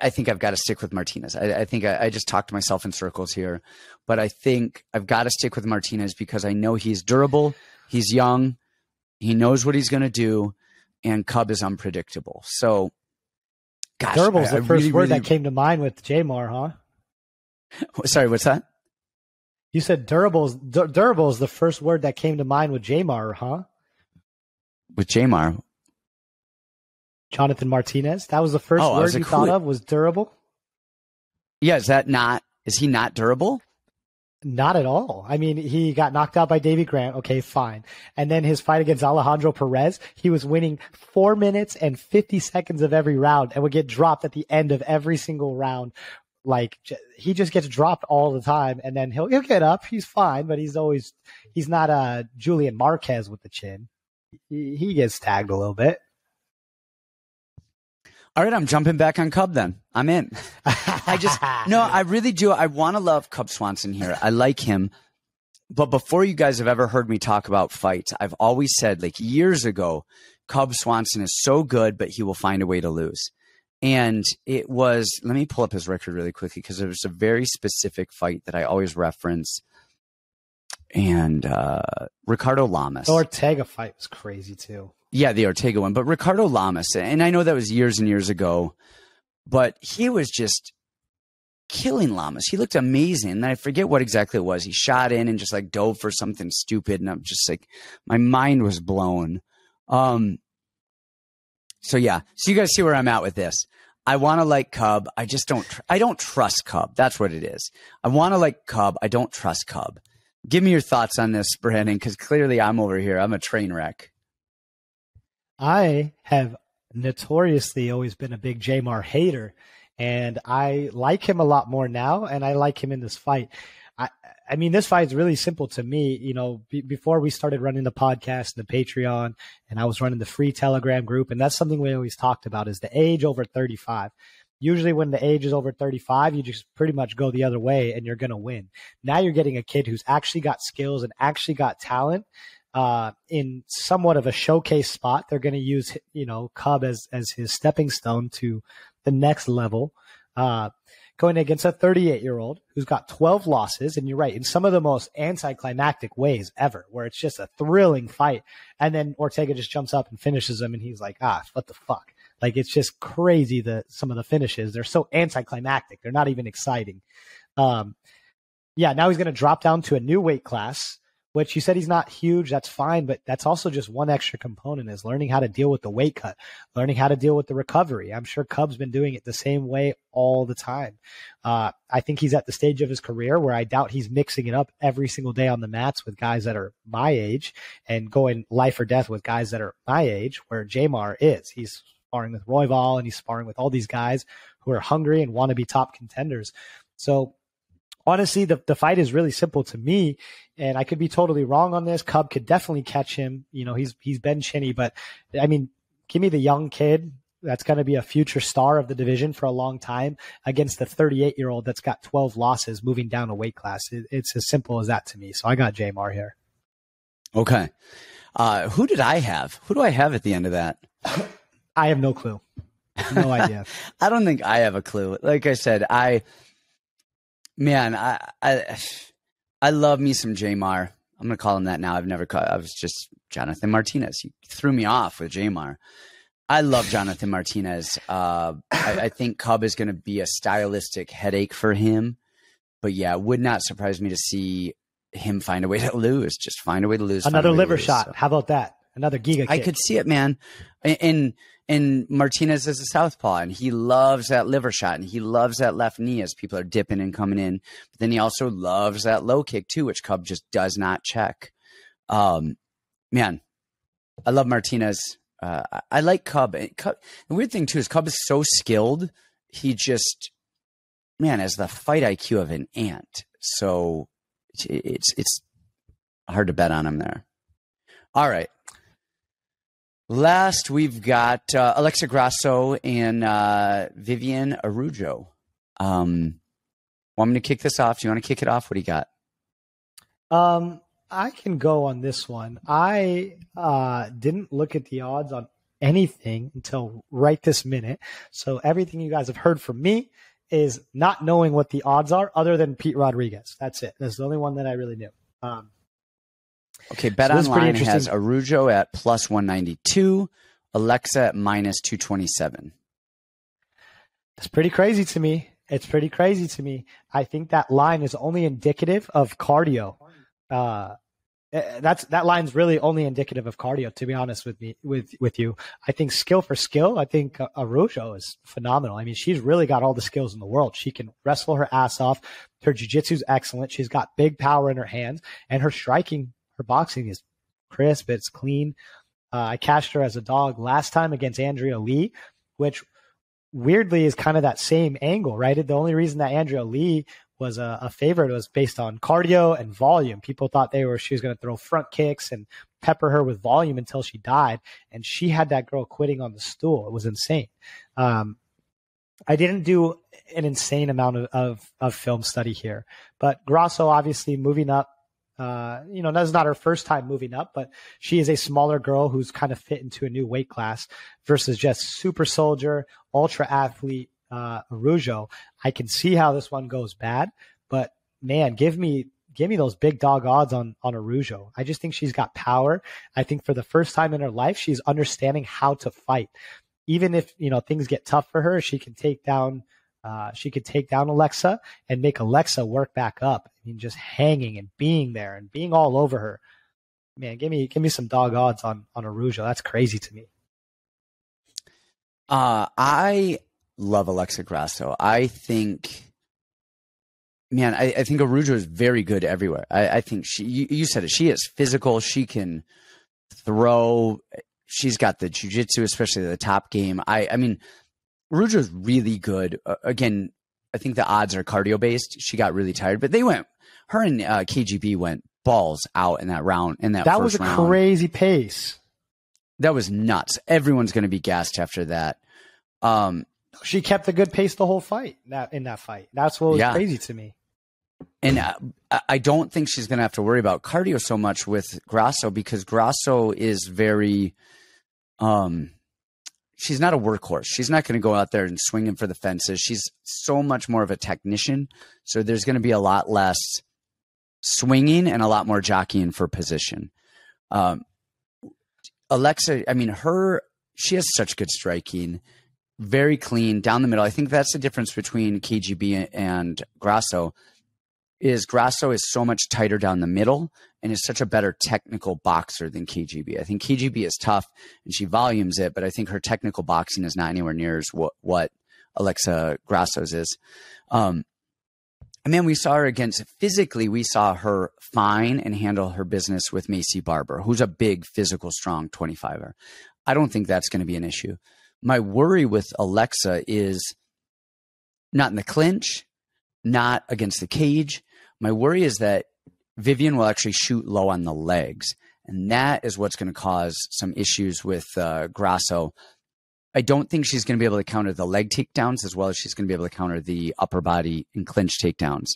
think I've got to stick with Martinez. I think I just talked to myself in circles here, but I think I've got to stick with Martinez because I know he's durable, he's young, he knows what he's going to do, and Cub is unpredictable. So, gosh, durable is the first word that came to mind with Jamar, huh? Sorry, what's that? You said durable is the first word that came to mind with Jamar, huh? With Jamar? Jonathan Martinez? That was the first word you thought of was durable? Yeah, is he not durable? Not at all. I mean, he got knocked out by Davey Grant. Okay, fine. And then his fight against Alejandro Perez, he was winning 4 minutes and 50 seconds of every round and would get dropped at the end of every single round. Like, he just gets dropped all the time, and then he'll get up. He's fine, but he's not Julian Marquez with the chin. He gets tagged a little bit. All right, I'm jumping back on Cub then. I'm in. I really do. I want to love Cub Swanson here. I like him. But before you guys have ever heard me talk about fights, I've always said, like years ago, Cub Swanson is so good, but he will find a way to lose. And it was, let me pull up his record really quickly because it was a very specific fight that I always reference. And Ricardo Lamas. The Ortega fight was crazy too. Yeah, the Ortega one. But Ricardo Lamas, and I know that was years and years ago, but he was just killing Lamas. He looked amazing. And I forget what exactly it was. He shot in and just like dove for something stupid. And I'm just like, my mind was blown. So yeah, so you guys see where I'm at with this. I want to like Cub. I don't trust Cub. That's what it is. I want to like Cub. I don't trust Cub. Give me your thoughts on this, Brandon, because clearly I'm over here. I'm a train wreck. I have notoriously always been a big Jamar hater, and I like him a lot more now, and I like him in this fight. I mean, this fight is really simple to me. You know, before we started running the podcast and the Patreon, and I was running the free Telegram group, and that's something we always talked about is the age over 35. Usually when the age is over 35, you just pretty much go the other way and you're going to win. Now you're getting a kid who's actually got skills and actually got talent in somewhat of a showcase spot. They're going to use, Cub as his stepping stone to the next level. Going against a 38-year-old who's got 12 losses. And you're right, in some of the most anticlimactic ways ever, where it's just a thrilling fight. And then Ortega just jumps up and finishes him. And he's like, what the fuck? Like, it's just crazy some of the finishes. They're so anticlimactic. They're not even exciting. Now he's going to drop down to a new weight class, which you said he's not huge. That's fine. But that's also just one extra component is learning how to deal with the weight cut, learning how to deal with the recovery. I'm sure Cub's been doing it the same way all the time. I think he's at the stage of his career where I doubt he's mixing it up every single day on the mats with guys that are my age and going life or death with guys that are my age, where Jamar is. He's sparring with Royval and he's sparring with all these guys who are hungry and want to be top contenders. So honestly, the fight is really simple to me, and I could be totally wrong on this. Cub could definitely catch him. He's Ben Chinny, but I mean, give me the young kid that's going to be a future star of the division for a long time against the 38-year-old that's got 12 losses moving down a weight class. It's as simple as that to me. So I got Jamar here. Okay. Who did I have? Who do I have at the end of that? I have no clue. No idea. I don't think I have a clue. Like I said, I love me some Jamar. I'm going to call him that now. I was just Jonathan Martinez. You threw me off with Jamar. I love Jonathan Martinez. I think Cub is going to be a stylistic headache for him. But yeah, it would not surprise me to see him find a way to lose. Just find a way to lose. Another liver shot. So. How about that? Another giga kick. I could see it, man. And Martinez is a southpaw, and he loves that liver shot, and he loves that left knee as people are dipping and coming in. But then he also loves that low kick too, which Cub just does not check. Man, I love Martinez. I like Cub. The weird thing too is Cub is so skilled. He just, man, has the fight IQ of an ant. So it's hard to bet on him there. All right. Last, we've got Alexa Grasso and Viviane Araujo. Want me to kick this off? Do you want to kick it off? What do you got? I can go on this one. I didn't look at the odds on anything until right this minute. So everything you guys have heard from me is not knowing what the odds are other than Pete Rodriguez. That's it. That's the only one that I really knew. Okay, Betonline has Araujo at plus 192, Alexa at minus 227. It's pretty crazy to me. I think that line is only indicative of cardio. That line's really only indicative of cardio, to be honest with you. I think skill for skill, I think Araujo is phenomenal. I mean, she's really got all the skills in the world. She can wrestle her ass off. Her jiu-jitsu's excellent. She's got big power in her hands, and her striking, her boxing is crisp. It's clean. I cashed her as a dog last time against Andrea Lee, which weirdly is kind of that same angle, right? The only reason that Andrea Lee was a favorite was based on cardio and volume. People thought she was going to throw front kicks and pepper her with volume until she died. And she had that girl quitting on the stool. It was insane. I didn't do an insane amount of film study here, but Grasso obviously moving up. That's not her first time moving up, but she is a smaller girl who's kind of fit into a new weight class versus just super soldier, ultra athlete, Araujo. I can see how this one goes bad, but man, give me those big dog odds on Araujo. I just think she's got power. I think for the first time in her life, she's understanding how to fight. Even if, things get tough for her, she can take down Alexa and make Alexa work back up. I mean, just hanging and being there and being all over her. Man, give me some dog odds on Araujo. That's crazy to me. I love Alexa Grasso. I think Araujo is very good everywhere. I think you said it. She is physical. She can throw. She's got the jiu-jitsu, especially the top game. I mean, Araujo is really good. Again, I think the odds are cardio based. She got really tired, but her and KGB went balls out in that round. That was a crazy pace. That was nuts. Everyone's going to be gassed after that. She kept a good pace the whole fight. In that fight, that's what was crazy to me. And I don't think she's going to have to worry about cardio so much with Grasso because Grasso is very. She's not a workhorse. She's not going to go out there and swing him for the fences. She's so much more of a technician. So there's going to be a lot less swinging and a lot more jockeying for position. Alexa, I mean, she has such good striking, very clean down the middle. I think that's the difference between KGB and Grasso. Grasso is so much tighter down the middle and is such a better technical boxer than KGB. I think KGB is tough and she volumes it, but I think her technical boxing is not anywhere near as what Alexa Grasso's is. We saw her physically, we saw her fine and handle her business with Macy Barber, who's a big, physical, strong 25er. I don't think that's going to be an issue. My worry with Alexa is not in the clinch, not against the cage. My worry is that Viviane will actually shoot low on the legs, and that is what's going to cause some issues with Grasso. I don't think she's going to be able to counter the leg takedowns as well as she's going to be able to counter the upper body and clinch takedowns.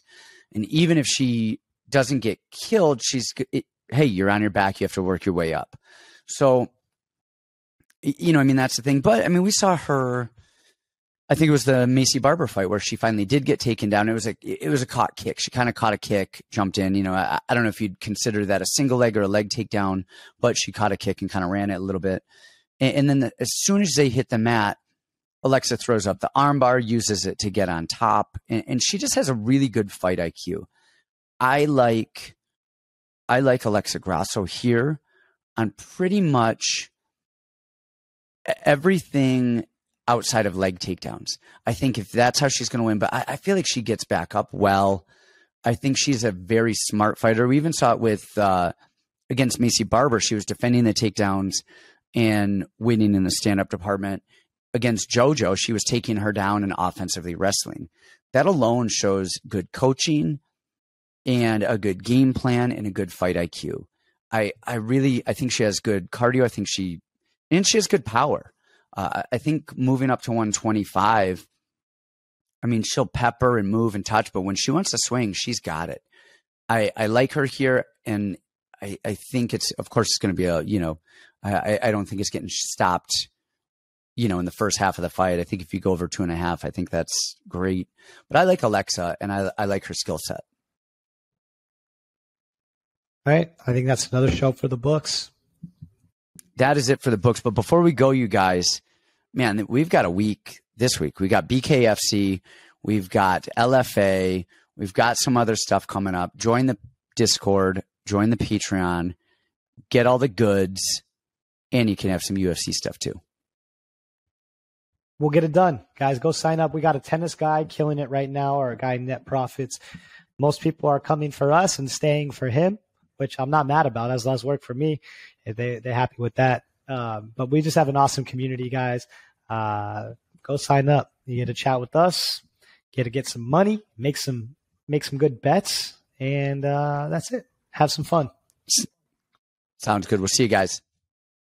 And even if she doesn't get killed, hey, you're on your back. You have to work your way up. So, that's the thing. But, we saw her, I think it was the Macy Barber fight where she finally did get taken down. It was a caught kick. She kind of caught a kick, jumped in. I don't know if you'd consider that a single leg or a leg takedown, but she caught a kick and kind of ran it a little bit. And then as soon as they hit the mat, Alexa throws up the armbar, uses it to get on top, and she just has a really good fight IQ. I like Alexa Grasso here on pretty much everything outside of leg takedowns. I think if that's how she's going to win, but I feel like she gets back up well. I think she's a very smart fighter. We even saw it with against Macy Barber, she was defending the takedowns and winning in the stand-up department. Against JoJo, she was taking her down and offensively wrestling. That alone shows good coaching and a good game plan and a good fight IQ. I think she has good cardio. I think she has good power. I think moving up to 125, I mean, she'll pepper and move and touch, but when she wants to swing, she's got it. I like her here, and I think of course, it's going to be I don't think it's getting stopped, in the first half of the fight. I think if you go over 2.5, I think that's great. But I like Alexa, and I like her skill set. All right. I think that's another show for the books. That is it for the books. But before we go, you guys, man, we've got a week this week. We got BKFC. We've got LFA. We've got some other stuff coming up. Join the Discord. Join the Patreon. Get all the goods. And you can have some UFC stuff too. We'll get it done. Guys, go sign up. We got a tennis guy killing it right now, or a guy Net Profits. Most people are coming for us and staying for him, which I'm not mad about. As less work for me. They're happy with that. But we just have an awesome community, guys. Go sign up. You get to chat with us. Get to get some money. Make some good bets. And that's it. Have some fun. Sounds good. We'll see you guys.